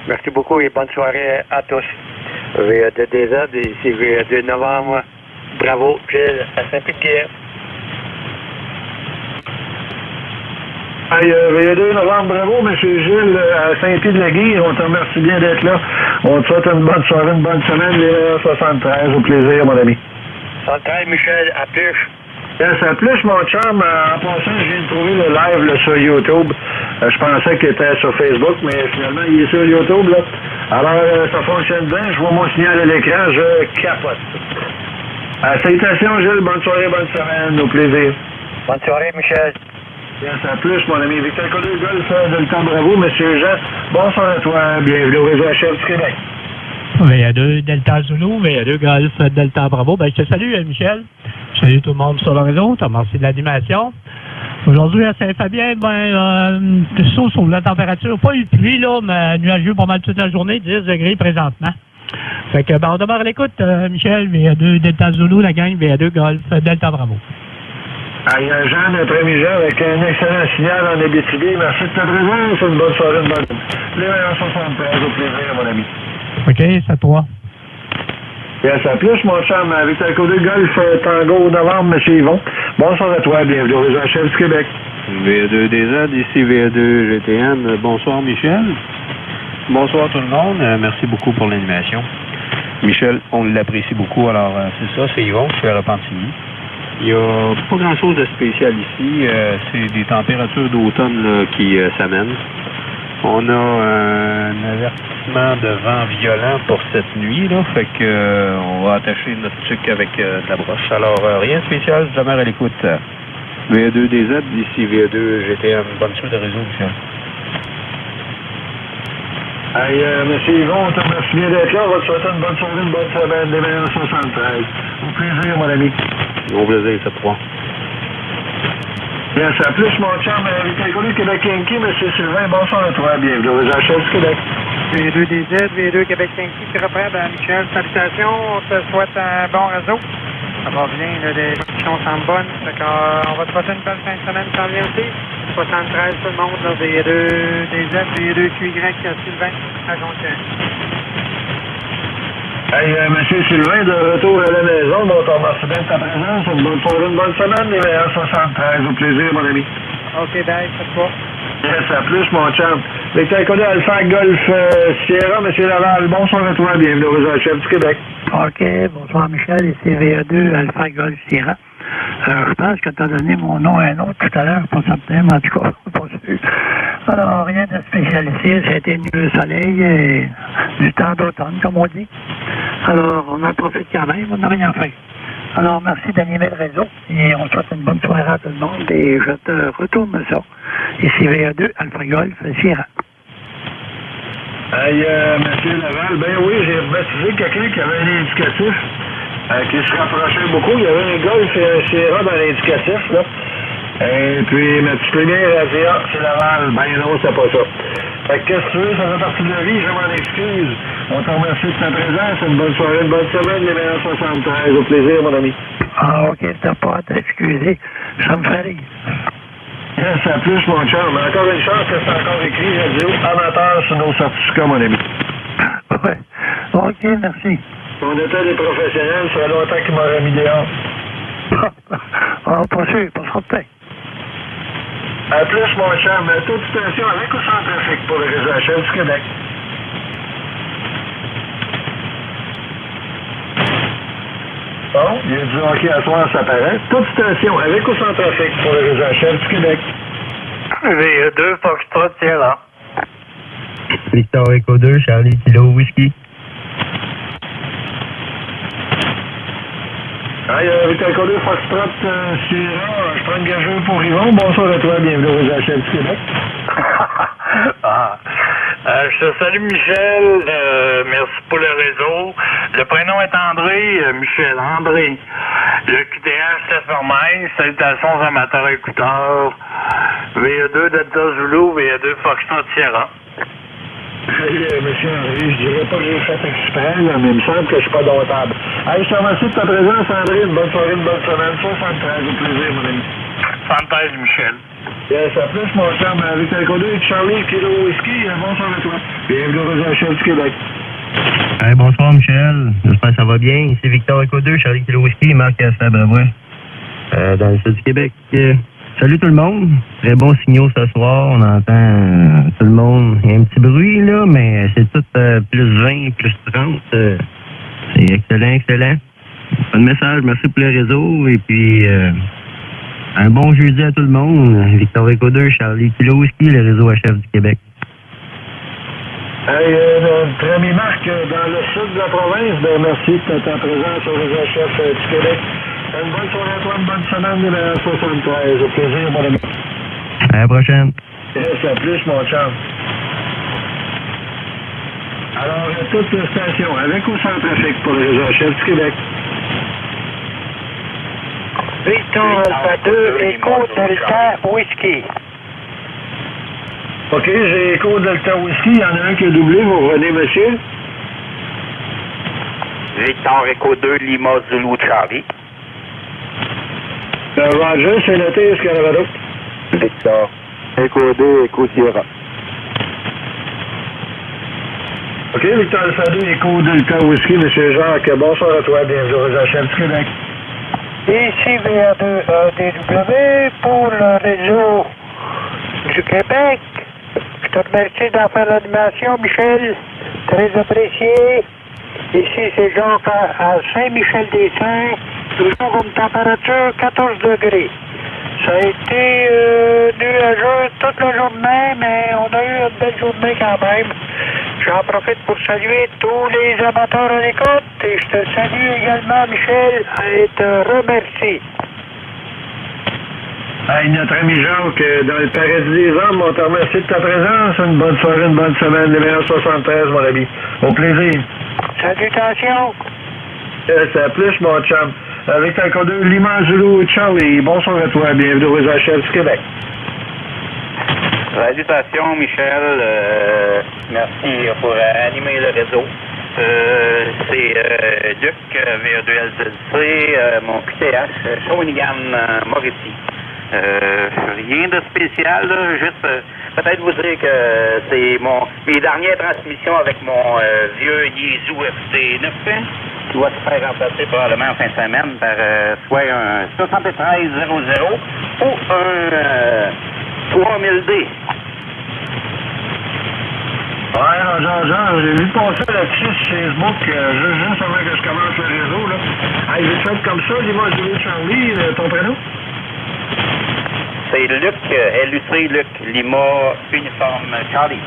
Merci beaucoup et bonne soirée à tous. VA2DZ, ici VA2 Novembre. Bravo, Gilles, à Saint-Pédguier. Hey, VA2 Novembre, bravo, M. Gilles, à Saint-Pied-de-la-Guire, on te remercie bien d'être là. On te souhaite une bonne soirée, une bonne semaine, les 73, au plaisir, mon ami. 73, Michel, à plus. Yes, à plus, mon chum. En passant, je viens de trouver le live là, sur YouTube. Je pensais qu'il était sur Facebook, mais finalement, il est sur YouTube, là. Alors, ça fonctionne bien, je vois mon signal à l'écran, je capote. Salutations, Gilles, bonne soirée, bonne semaine, au plaisir. Bonne soirée, Michel. Yes, à plus, mon ami. Victor Echo 2 Golf Delta Bravo, monsieur Jean. Bonsoir à toi. Bienvenue au réseau HF du Québec. VA2 Delta Zulu, VA2 Golf Delta Bravo. Ben, je te salue, Michel. Je salue tout le monde sur le réseau. Je te remercie de l'animation. Aujourd'hui, à Saint-Fabien, saut sur la température. Pas eu de pluie, là, mais nuageux pas mal toute la journée. 10 degrés présentement. Fait que, on demeure à l'écoute, Michel. VA2 Delta Zulu, la gang. VA2 Golf Delta Bravo. Jean, notre ami Jean, avec un excellent signal en Abitibi. Merci de ta présence. Une bonne soirée, une bonne. Les meilleurs 73, au plaisir, mon ami. OK, c'est à toi. Yes, à plus, mon chum. Victor Echo 2 Golf Tango Novembre, M. Yvon. Bonsoir à toi, bienvenue au réseau Chef du Québec. VA2DZ, ici VA2 GTN. Bonsoir, Michel. Bonsoir tout le monde. Merci beaucoup pour l'animation. Michel, on l'apprécie beaucoup. Alors, c'est ça, c'est Yvon, je suis à Repentigny. Il n'y a pas grand-chose de spécial ici. C'est des températures d'automne là, qui s'amènent. On a un avertissement de vent violent pour cette nuit, là, fait que on va attacher notre truc avec de la broche. Alors, rien de spécial, je demeure à l'écoute. VA2DZ, d'ici VA2 GTM. Bonne suite de réseau, Michel. Hey, monsieur Yvon, on te remercie bien d'être là. On va te souhaiter une bonne soirée, une bonne semaine, des meilleurs 73. Au plaisir, mon ami. Au plaisir, 7-3. Bien, ça plus, mon chum, Victor Connu, Québec Yankee, monsieur Sylvain, bonsoir à toi, bienvenue aux achats du Québec. V2DZ, V2 Québec Yankee, tu reprends, Michel, salutations, on te souhaite un bon réseau. Ça va bien, là, les conditions sont bonnes, fait qu'on va te souhaiter une belle fin de semaine, ça vient aussi. 73 tout le monde, là, V2DZ, V2QY, Sylvain, à Jonquière. Hey, monsieur Sylvain, de retour à la maison, bon, on remercie bien de ta présence. Une bonne soirée, une bonne semaine, les meilleurs 73. Au plaisir, mon ami. OK, bye, c'est pas. Yes, à plus, mon chum. Victor Connu, Alpha Golf Sierra, monsieur Laval, bonsoir à toi, bienvenue aux achats du Québec. OK, bonsoir Michel, ici VA2 Alpha Golf Sierra. Je pense que tu as donné mon nom à un autre tout à l'heure, pas certain, mais en tout cas, pas sûr. Alors, rien de spécial ici, ça a été le soleil et du temps d'automne, comme on dit. Alors, on en profite quand même, on n'a rien fait. Alors, merci d'animer le réseau et on souhaite une bonne soirée à tout le monde et je te retourne ça. Ici VA2 Alpha Golf Sierra. Hey, monsieur Laval, ben oui, j'ai baptisé quelqu'un qui avait un indicatif qui se rapprochait beaucoup. Il y avait un Golf et un Sierra dans l'indicatif, là. Et puis, ma petite lumière a dit, ah, c'est Laval. Ben non, c'est pas ça. Fait que qu'est-ce que tu veux, ça fait partie de la vie, je m'en excuse. On te remercie de ta présence, une bonne soirée, une bonne semaine, les meilleurs 73. Au plaisir, mon ami. Ah, OK, t'as pas à t'excuser. Ça me fait rire. Yes, à plus, mon chum. Encore une chance que c'est encore écrit radio amateur sur nos certificats, mon ami. Ouais. OK, merci. On était des professionnels, ça fait longtemps qu'ils m'auraient mis dehors. Ah, pas sûr, pas certain. À plus, mon chum. Toute station avec ou sans trafic pour le réseau HL du Québec? Bon, il y a du hockey à soir, ça paraît. Toute station avec ou sans trafic pour le réseau HL du Québec? V2 Foxtrot Sierra. Victor Echo 2, Charlie Kilo Whisky. Hey, Victor Echo 2, Foxtrot Sierra, je prends une gageure pour Yvon. Bonsoir à toi, bienvenue au réseau HL du Québec. Je te salue Michel, merci pour le réseau. Le prénom est André, Michel André. Le QTH c'est Fermain, salutations aux amateurs écouteurs. VA2 Delta Zulu, VA2 Foxtrot Sierra. Hey, monsieur Henry, je dirais pas que j'ai fait exprès, là, mais il me semble que je suis pas domptable. Hey, je te remercie de ta présence, André. Une bonne soirée, une bonne semaine. 73, au plaisir, mon ami. 73, Michel. Yes, à plus, mon chum. Avec Echo 2 et Charlie Kilo Whisky, bonsoir à toi. Bienvenue au réseau HL du Québec. Hey, bonsoir Michel, j'espère que ça va bien. C'est Victor Echo 2, Charlie Kilo Whisky, Marc Fabravois, dans le sud du Québec. Salut tout le monde, très bon signaux ce soir, on entend tout le monde, il y a un petit bruit là, mais c'est tout plus 20, plus 30, c'est excellent, excellent. Pas de message, merci pour le réseau, et puis un bon jeudi à tout le monde. Victor Echo 2, Charlie Kilo Whisky, le réseau HF du Québec. Hey, notre ami Marc, dans le sud de la province, ben merci de ta présence au réseau HF du Québec. Une bonne soirée à toi, une bonne semaine, numéro 73. Au plaisir, mon ami. À la prochaine. Yes, à plus, mon chum. Alors, toutes les stations, avec ou sans trafic pour le réseau HF du Québec? Victor Alpha 2, Echo Delta Whisky. OK, j'ai Echo Delta Whisky. Il y en a un qui a doublé. Vous revenez, monsieur? Victor Echo 2, Lima Zulu Charlie. Roger, c'est noté. Est-ce qu'il y en avait d'autres? Victor Echo 2, Echo Sierra. OK, Victor Alpha 2, Echo Delta Whisky. Monsieur Jacques, bonsoir à toi. Bienvenue au réseau HF du Québec. Ici VA2 DW pour le réseau du Québec. Je te remercie d'en faire l'animation, Michel. Très apprécié. Ici, c'est Jacques à Saint-Michel-des-Saints. Toujours une température 14 degrés. Ça a été nuageux toute la journée, mais on a eu une belle journée quand même. J'en profite pour saluer tous les amateurs à l'écoute et je te salue également, Michel, et te remercie. Hey, notre ami Jacques, dans le paradis des hommes, on te remercie de ta présence. Une bonne soirée, une bonne semaine, numéro 73, mon ami. Au plaisir. Salutations. C'est à plus, mon chum. Avec ta code Lima Zulu Charlie. Bonsoir à toi. Bienvenue aux HL du Québec. Salutations, Michel. Merci pour animer le réseau. C'est Luc, VA2LZC, mon QTH, Shawinigan, Mauricie. Rien de spécial, là, juste peut-être vous dire que c'est mes dernières transmissions avec mon vieux Yeezu FT9 qui va se faire remplacer probablement en fin de semaine par soit un 7300 ou un 3000D. Ouais, Jean, j'ai vu passer là-dessus sur Facebook, juste avant que je commence le réseau, là. Hey, je comme ça, dis-moi, Zulu Charlie, ton prénom? C'est Luc, LUC, Luc, Lima, uniforme, Charlie.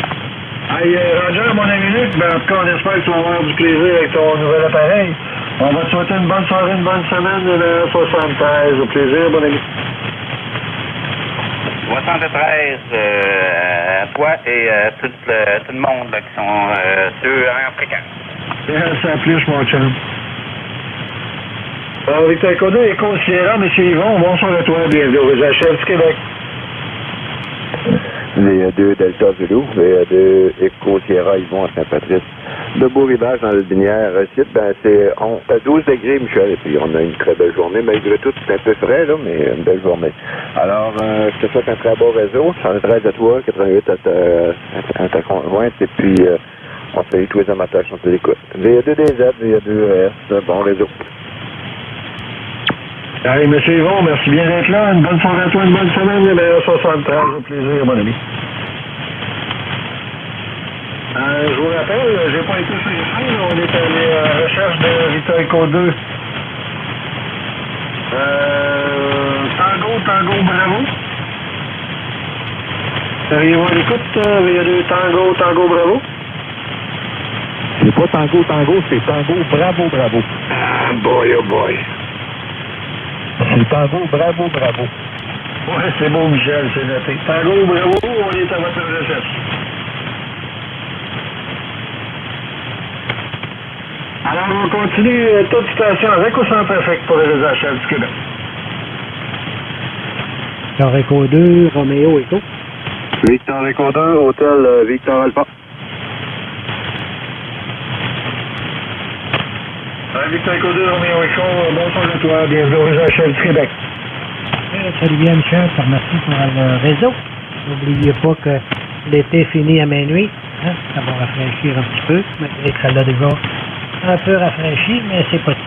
Hey, Roger, mon ami Luc, ben, en tout cas, on espère que tu vas avoir du plaisir avec ton nouvel appareil. On va te souhaiter une bonne soirée, une bonne semaine, le 73. Au plaisir, mon ami. 73 à toi et tout le monde là, qui sont ceux en fréquence. Ça plus, mon chum. Victor Coda et Côte Sierra, M. Yvon, bonsoir à toi, bienvenue aux HF du Québec. VA2 Delta Zulu, VA2 Eco Sierra Yvon à Saint-Patrice. De beau rivage dans le Binière. Site, ben c'est à 12 degrés, Michel, et puis on a une très belle journée. Malgré tout, c'est un peu frais, là, mais une belle journée. Alors, je te souhaite un très beau réseau. 113 à toi, 88 à ta conjointe, et puis on salue tous les amateurs qui sont à l'écoute. VA2DZ, VA2ES, bon réseau. Hey, M. Yvon, merci bien d'être là. Une bonne soirée à toi, une bonne semaine, numéro 73. Au plaisir, mon ami. Je vous rappelle, j'ai pas été sur les chaînes, on est allé à la recherche de Victor Eco 2. Tango, bravo. Seriez-vous à l'écoute, VA2 Tango, bravo? C'est pas Tango, c'est Tango, bravo. Ah, boy, oh boy. C'est Tango, bravo. Ouais, c'est beau, Michel, c'est noté. Tango, bravo, on est à votre recherche. Alors, on continue toute station avec ou sans trafic pour les HL du Québec. Victor Eco 2, Roméo Eco. Victor Eco 2, Hôtel Victor Alpha. Victor Eco 2, Roméo Eco, bonsoir à toi, bienvenue aux HL du Québec. Salut bien, Michel, je te remercie pour le réseau. N'oubliez pas que l'été finit à minuit. Hein? Ça va rafraîchir un petit peu, malgré que ça l'a déjà un peu rafraîchi, mais c'est possible.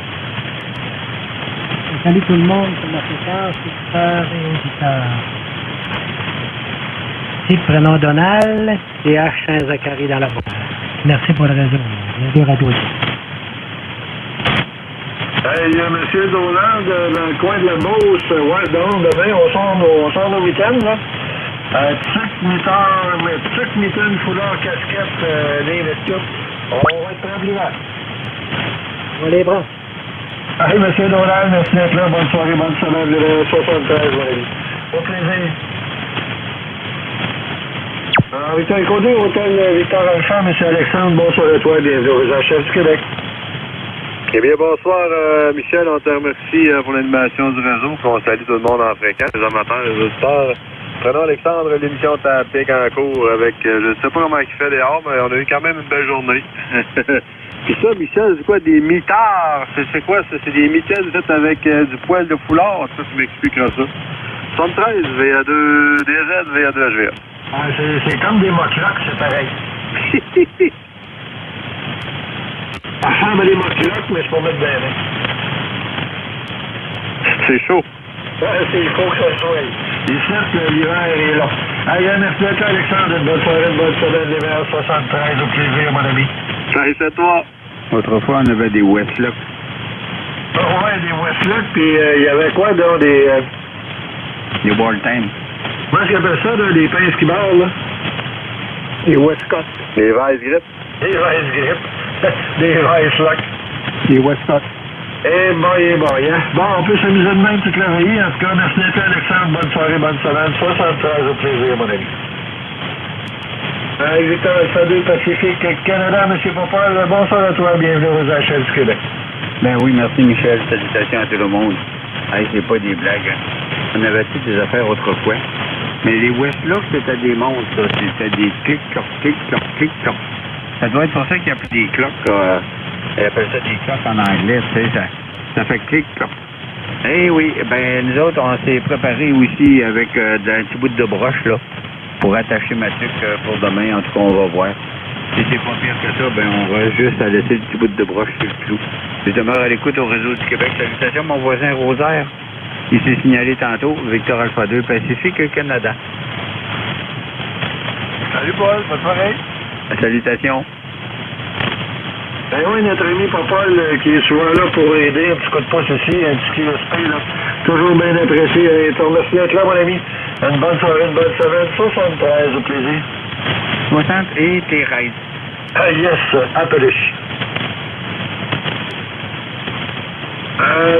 Salut tout le monde sur la fréquence, auditeurs et auditeurs. Ici le prénom Donald, DH Saint-Zacharie dans la boîte. Merci pour le réseau. Bienvenue à Radio. Hey, monsieur Donald, dans le coin de la Beauce, ouais, donc demain, on sort nos week-ends, là. Truc, mitaine, foulard, casquette, les vêtements. On va être très l'hiver. On les bras. Hey, monsieur Donald, merci d'être là. Bonne soirée, bonne semaine, le 73, mon ami. Au plaisir. Victor Eco 2, Hôtel Victor Alpha, monsieur Alexandre, bonsoir à toi, bienvenue aux HF du Québec. Eh bien, bonsoir, Michel. On te remercie pour l'animation du réseau. Puis on salue tout le monde en fréquence, les amateurs, les auditeurs. Prenons Alexandre, l'émission Tapic en cours avec, je ne sais pas comment il fait dehors, mais on a eu quand même une belle journée. Puis ça, Michel, c'est quoi des mitards? C'est quoi ça? C'est des mitaines faites avec du poil de foulard? Ça, tu m'expliqueras ça. 73, VA2 DZ, VA2 HVA. C'est comme des mock-locks, c'est pareil. Ça ressemble à des mock-locks, mais c'est pour mettre bien. C'est chaud. Il faut que ça soit. Ici, l'hiver est là. Allez, merci à toi, Alexandre. Une bonne soirée, une bonne semaine, l'hiver 73. Au plaisir, mon ami. Salut, c'est toi. Autrefois, on avait des Westlock. Ah ouais, des Westlock, puis il y avait quoi, donc, des Wartime. Comment est-ce qu'ils appellent ça, là, des pinces qui barrent, là? Les Westcott. Les Vice Grip. Des Vice Grip. Des Vice Lock. Les Westcott. Eh boy, hein? Bon, on peut s'amuser de même toute la veillée. En tout cas, merci d'être là, Alexandre. Bonne soirée, bonne semaine. 73 au plaisir, mon ami. Victor Alpha 2 Pacifique Canada, M. Popol, bonsoir à toi, bienvenue aux HL du Québec. Ben oui, merci Michel, salutations à tout le monde. Hey, c'est pas des blagues, hein. On avait toutes des affaires autrefois. Mais les Westlock, c'était des monstres, ça. C'était des clics-clocs, clics-clocs, clics-clocs. Ça doit être pour ça qu'ils appellent des clocs, ils appellent ça des clocs en anglais, tu sais, ça fait clic-cloc. Eh oui, ben nous autres, on s'est préparés aussi avec un petit bout de broche, là, pour attacher ma tuque pour demain. En tout cas, on va voir. Si c'est pas pire que ça, ben on va juste à laisser le petit bout de broche sur le clou. Je demeure à l'écoute au réseau du Québec. Salutations, mon voisin Rosaire. Il s'est signalé tantôt, Victor Alpha 2 Pacifique Canada. Salut Paul, bonne soirée. Salutations. Ben oui, notre ami Popol qui est souvent là pour aider, un petit coup de pouce ici, un petit QSP, là. Toujours bien apprécié. Et te remercie d'être là, mon ami. Une bonne soirée, une bonne semaine. 73 au plaisir. 60 et Thérèse. Ah yes, Appalachies.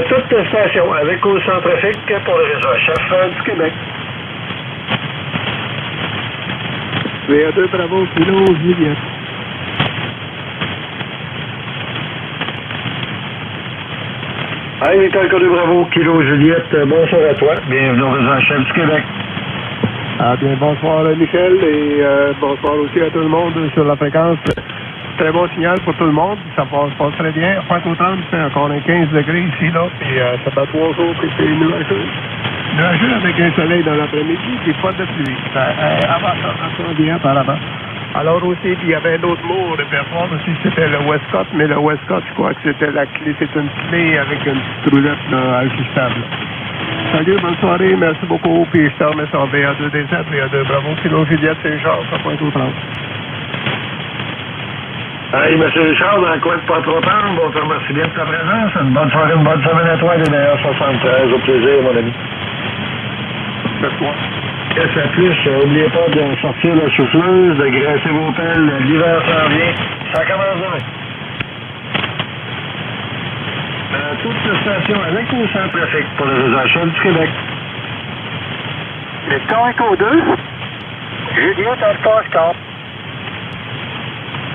Toute station avec au Centrafic pour le réseau chef du Québec. VA2 Bravo, Kilo, Juliette. Hey, Victor Alpha 2 Bravo, Kilo, Juliette, bonsoir à toi. Bienvenue au réseau chef du Québec. Ah bien, bonsoir Michel et bonsoir aussi à tout le monde sur la fréquence. Très bon signal pour tout le monde, ça passe très bien. Pointe-aux-Trembles, c'est encore un 15 degrés ici, là, puis ça fait 3 jours que c'est nuageux. Nuageux avec un soleil dans l'après-midi, puis pas de pluie. Avant ça va bien par avant. Alors aussi, il y avait un autre mot au répertoire aussi, c'était le Westcott, mais le Westcott, je crois que c'était la clé, c'est une clé avec une petite roulette là, ajustable. Salut, bonne soirée, merci beaucoup, puis je te remercie en VA2DZ, VA2 Bravo, Kilo Juliette, Saint-Georges, à Pointe-aux-Trembles. Hey, M. Richard, dans le coin de Pointe-aux-Trembles, on te remercie bien de ta présence. Une bonne soirée, une bonne semaine à toi, les meilleurs 73, au plaisir, mon ami. Merci. Ça plus, n'oubliez pas de sortir la souffleuse, de graisser vos pelles, l'hiver s'en vient, ça commence demain. Toute cette station avec ou sans trafic pour le réseau HL du Québec. Le temps Echo 2, Juliette Alpha Oscar.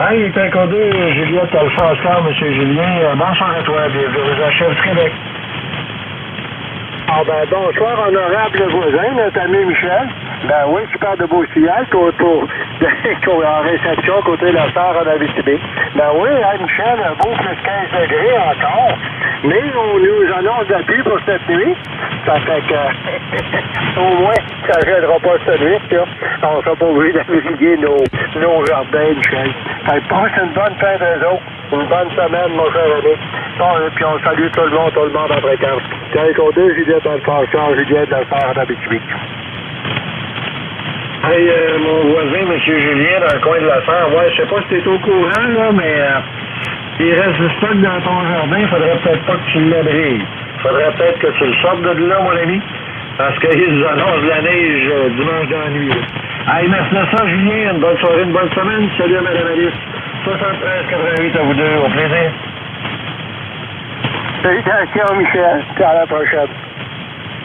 Hey, il est encore 2, Juliette Alpha Oscar, M. Julien. Bonsoir à toi, bienvenue au réseau HL du Québec. Ah ben bonsoir, honorable voisin, notre ami Michel. Ben oui, tu parles de Beaucial, en réception côté de la Sarre en Abitibi. Ben oui, hein, Michel, un beau plus 15 degrés encore. Mais on nous annonce de la pluie pour cette nuit. Ça fait que au moins, ça ne gênera pas cette nuit, là. On ne sera pas obligé d'irriguer nos jardins, Michel. Fait que passe une bonne fin de réseau. Une bonne semaine, mon cher ami. Puis on salue tout le monde en fréquence. Tiens, qu'on deux, Juliette dans le Fort-Charles, Juliette dans le Fort en Abitibi. Hey, mon voisin, M. Julien, dans le coin de la Serre, ouais, je sais pas si t'es au courant, là, mais il reste du stock dans ton jardin, il faudrait peut-être pas que tu l'abrilles. Faudrait peut-être que tu le sortes de là, mon ami, parce qu'ils nous annoncent de la neige dimanche dans la nuit. Là. Hey, merci à ça, Julien, une bonne soirée, une bonne semaine. Salut à Mme Alice. 73-88 à vous deux, au plaisir. Salutations, Michel. À la prochaine.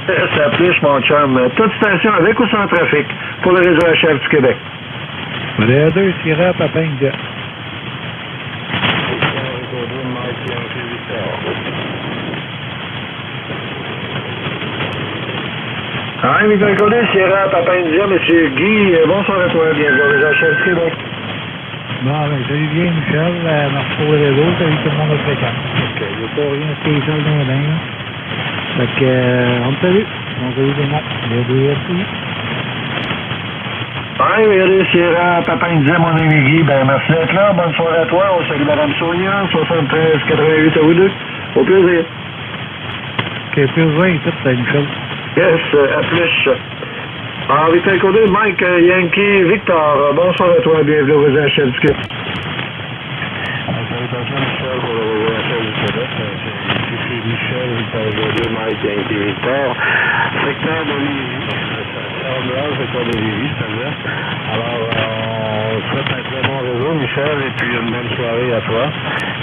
Ça plus, mon chum. Toute station avec ou sans trafic pour le réseau HF du Québec. VA2, Sierra, Papin, Jet. Ah, Michael Codé, Sierra, Papin, Jet, M. Guy, bonsoir à toi, bienvenue au réseau HF du Québec. Bon, ben, salut bien, Michel. Merci pour le réseau. Salut tout le monde au fréquent. Donc, il n'y a pas rien spécial dans les bains. Fait que, on te salue. On salue tout le monde. Il y a des merci. Oui, regardez, Sierra, Papin disait, mon ami Guy, ben merci d'être là. Bonne soirée à toi. On salue Mme Sonia, 73-88 à vous deux. Au plaisir. Ok, plaisir, écoute, Michel. Yes, à plus. Alors, Victor Codé, Mike Yankee, Victor, bonsoir à toi, bienvenue au réseau HF du Québec. salutations Michel pour le réseau HF du Québec. C'est Michel, Victor Joliot, Mike Yankee Victor. Secteur de Lévis. Secteur de Lévis, c'est-à-dire. Alors, on souhaite un très bon réseau, Michel, et puis une bonne soirée à toi.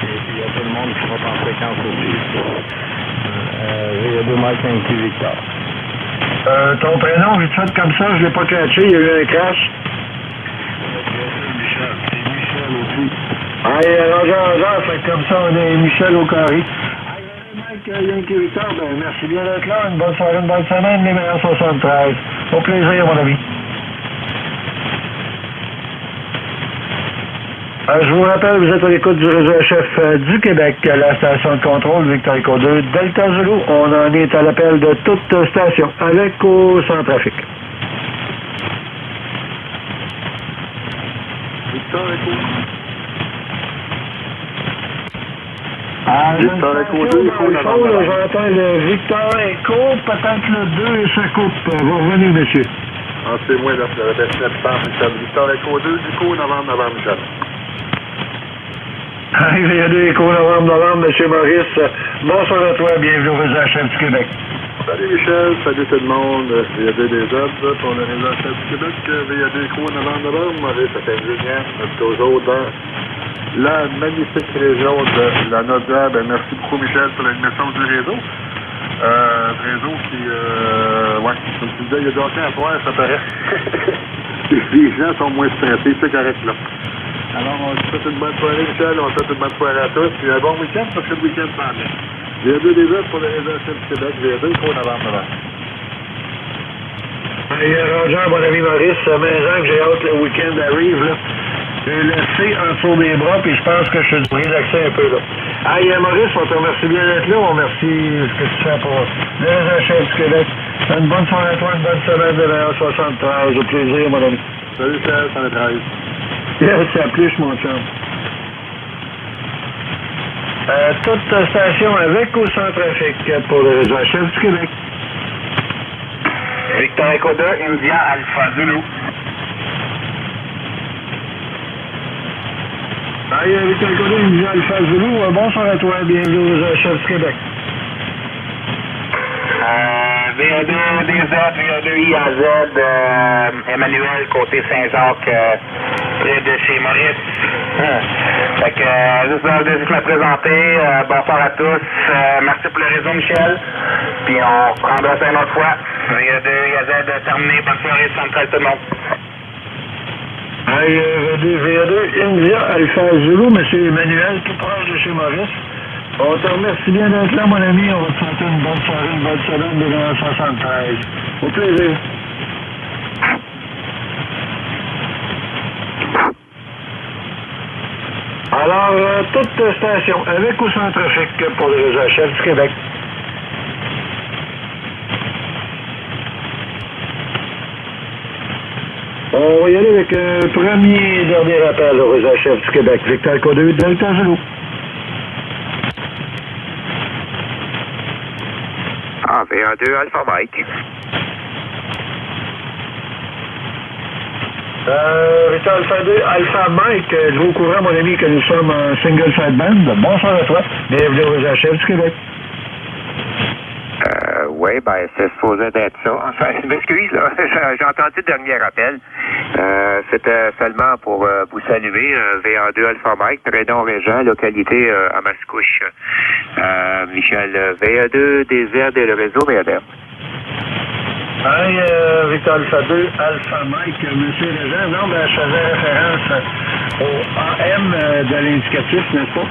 Et puis, il y a tout le monde qui sera en fréquence aussi. VA2 Mike Yankee Victor. Ton prénom, vite fait comme ça, je l'ai pas catché, il y a eu un crash. Michel, c'est Michel aussi. Alors, fait comme ça, on est Michel au carré. Mike Yankee Victor, ben merci bien d'être là, une bonne soirée, une bonne semaine, les meilleurs 73. Au plaisir, mon ami. Je vous rappelle, vous êtes à l'écoute du réseau HF du Québec, la station de contrôle Victor Echo 2 Delta Zulu. On en est à l'appel de toute station, avec ou sans trafic. Victor Echo. Victor Echo 2, j'entends le Victor Echo, peut-être le 2 se coupe. Vous revenez, monsieur. C'est moi, la destinataire, Michel. Victor Echo 2, du coup, novembre, Michel. Il y a deux échos novembre, M. Maurice. Bonsoir à toi, bienvenue au réseau HF du Québec. Salut Michel, salut tout le monde. VA2 des Autres pour le réseau HF du Québec. VA2 échos novembre, Maurice, ça fait Julien. On est toujours dans la magnifique région de la Nodière. Ben, merci beaucoup Michel pour l'animation du réseau. Réseau qui, comme tu disais, il y a du hockey à voir, ça paraît. Les gens sont moins stressés, c'est correct là. Alors, on te souhaite une bonne soirée, Michel. On te souhaite une bonne soirée à tous. Puis un bon week-end, parce que le week-end s'en vient. VA2 des Autres pour le réseau HF du Québec. VA2, pour novembre. Roger, mon ami Maurice, maintenant que j'ai hâte le week-end arrive, là. J'ai laissé en dessous des bras, puis je pense que je suis relaxé un peu, là. Maurice, on te remercie bien d'être là. On remercie ce que tu fais pour le réseau HF du Québec. Une bonne soirée à toi, une bonne semaine de 73. Au plaisir, mon ami. Salut, Michel, 113. Yes, ça pluche, mon chum. Toute station avec ou sans trafic pour le réseau HF du Québec. Victor Echo 2, India Alpha Zulu. Victor Echo 2, India Alpha Zulu. Bonsoir à toi, bienvenue au réseau HF du Québec. VA2 des Autres, VA2 IAZ, Emmanuel, côté Saint-Jacques, près de chez Maurice. Fait que, juste me présenter. Bonsoir à tous. Merci pour le réseau, Michel. Puis on reprendra ça une autre fois. VA2 IAZ terminé. Bonne soirée, centrale tout le monde. VA2 India Alpha Zulu, M. Emmanuel, tout proche de chez Maurice. On te remercie bien d'être là, mon ami. On va te souhaiter une bonne soirée, une bonne semaine de 73. Au plaisir. Alors, toute station, avec ou sans trafic pour le réseau HF du Québec. On va y aller avec un premier dernier appel au réseau HF du Québec. Victor Echo 2 Delta Zulu. VA2 Alpha Mike. Victor Alpha 2 Alpha Mike, êtes-vous au courant, mon ami, que nous sommes en single sideband? Bonsoir à toi. Bienvenue au réseau HF du Québec. Oui, ben, c'est supposé d'être ça. Enfin, je m'excuse, là. J'ai entendu le dernier appel. C'était seulement pour vous saluer, VA2 Alpha Mike, prénom Régent, localité à Mascouche. Michel, VA2 des Z et le réseau VAD. Victor Alpha 2 Alpha Mike, monsieur Régent. Non, ben, je faisais référence au AM de l'indicatif, n'est-ce pas?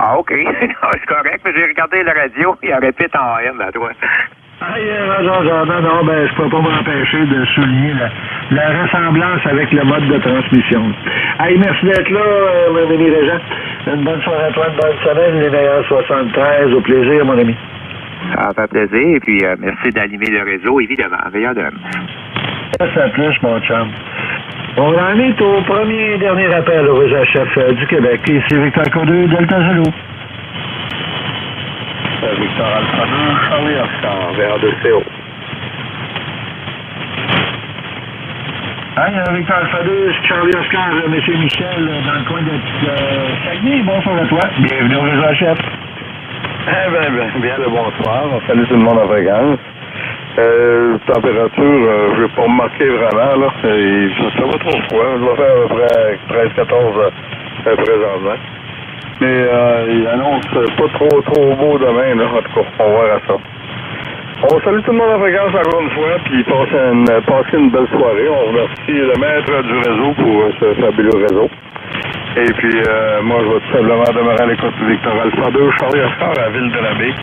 Ah, OK. C'est correct, mais j'ai regardé la radio, il répète en AM à toi. Non, ben, je peux pas m'empêcher de souligner la ressemblance avec le mode de transmission. Merci d'être là, mon ami Régent. Une bonne soirée à toi, une bonne semaine, les meilleurs 73. Au plaisir, mon ami. Ça fait plaisir, et puis merci d'animer le réseau, évidemment. Ça plus, mon chum. On en est au premier et dernier appel au réseau HF du Québec. Ici Victor Echo 2 Delta Zulu. Victor Alpha 2, Charlie Oscar, VA2 CO. Hey, Victor Alpha 2, Charlie Oscar, M. Michel, dans le coin de Saguenay. Bonsoir à toi. Bienvenue au réseau chef. Bien le bonsoir. Salut tout le monde en fréquence. Température, je vais pas remarquer vraiment, là. Ça va trop froid. Je vais faire à peu près 13-14 présentement. Mais il annonce pas trop beau demain, là. En tout cas, on va voir à ça. On salue tout le monde en fréquence encore une fois, puis passez une belle soirée. On remercie le maître du réseau pour ce fabuleux réseau. Et puis, moi, je vais tout simplement demeurer à l'écoute de Victor Alpha 2, Charlie Oscar à Ville-de-la-Baie,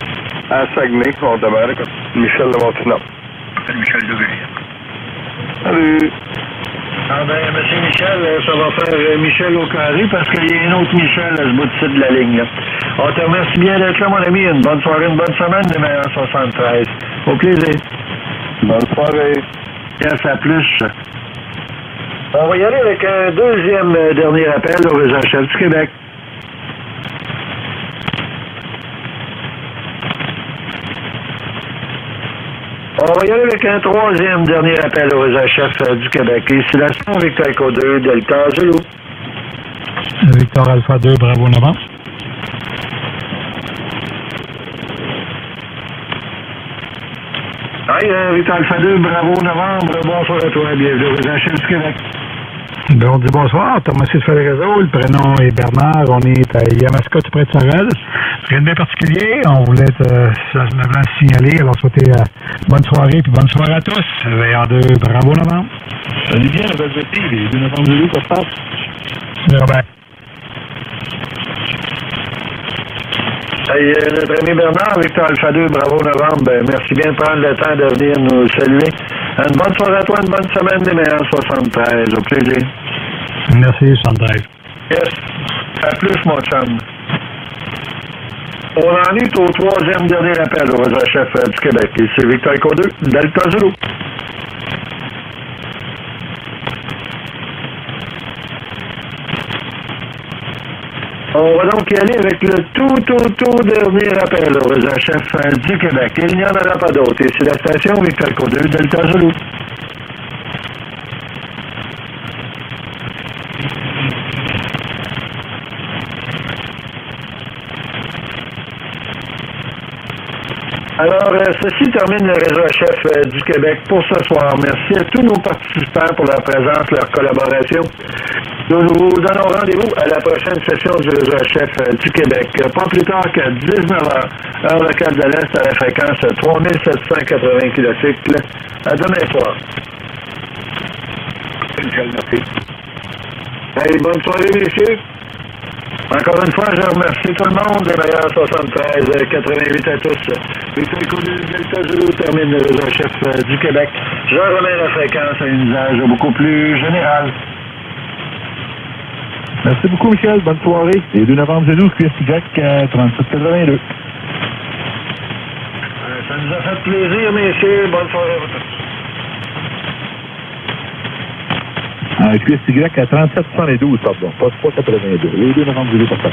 à Saguenay. On demeure à l'écoute de Michel de Montignon. Salut Michel de Ville. Salut. Ah ben, M. Michel, ça va faire Michel au carré parce qu'il y a un autre Michel à ce bout de la ligne. Là. On te remercie bien d'être là, mon ami. Une bonne soirée, une bonne semaine, les meilleurs 73. Au plaisir. Bonne soirée. Yes, à plus. On va y aller avec un deuxième dernier appel au réseau chef du Québec. On va y aller avec un troisième dernier appel au réseau chef du Québec. Ici la station Victor Echo 2, Delta Zulu. Victor Alpha 2, Bravo Novembre. Hey, Victor Alpha 2, Bravo Novembre. Bonsoir à toi. Bienvenue au réseau chef du Québec. Ben, on dit bonsoir, Thomas de faire le réseau, le prénom est Bernard, on est à Yamaska, tout près de Sorel. Rien de bien particulier, on voulait simplement signaler, alors souhaiter bonne soirée, puis bonne soirée à tous. VA2, Bravo Novembre. Salut bien, la belle fille, les 2 novembre de ça se passe. C'est Robert. Hey, notre ami Bernard, Victor Alpha 2, Bravo Novembre, ben, merci bien de prendre le temps de venir nous saluer. Une bonne soirée à toi, une bonne semaine des meilleurs 73. Au plaisir. Merci, 73. Yes. À plus, mon chum. On en est au troisième dernier appel au réseau chef du Québec. Ici Victor Echo 2, Delta Zulu. On va donc y aller avec le tout dernier appel au réseau chef du Québec. Il n'y en aura pas d'autre. Ici la station Victor Echo 2, Delta Zulu. Alors, ceci termine le réseau chef du Québec pour ce soir. Merci à tous nos participants pour leur présence, leur collaboration. Nous vous donnons rendez-vous à la prochaine session du réseau chef du Québec. Pas plus tard qu'à 19h, heure locale de l'Est, à la fréquence 3780 kHz. À demain soir. Merci. Hey, bonne soirée, messieurs. Encore une fois, je remercie tout le monde. Les meilleurs 73, 88 à tous. Victor Echo 2, Delta Zulu termine le réseau chef du Québec. Je remets la fréquence à un usage beaucoup plus général. Merci beaucoup, Michel. Bonne soirée. Les 2 novembre de nous, QST Jack 3782. Ça nous a fait plaisir, messieurs. Bonne soirée à vous tous. QSY à 3772, pardon, pas 82. Les 2 novembre de nous, pardon.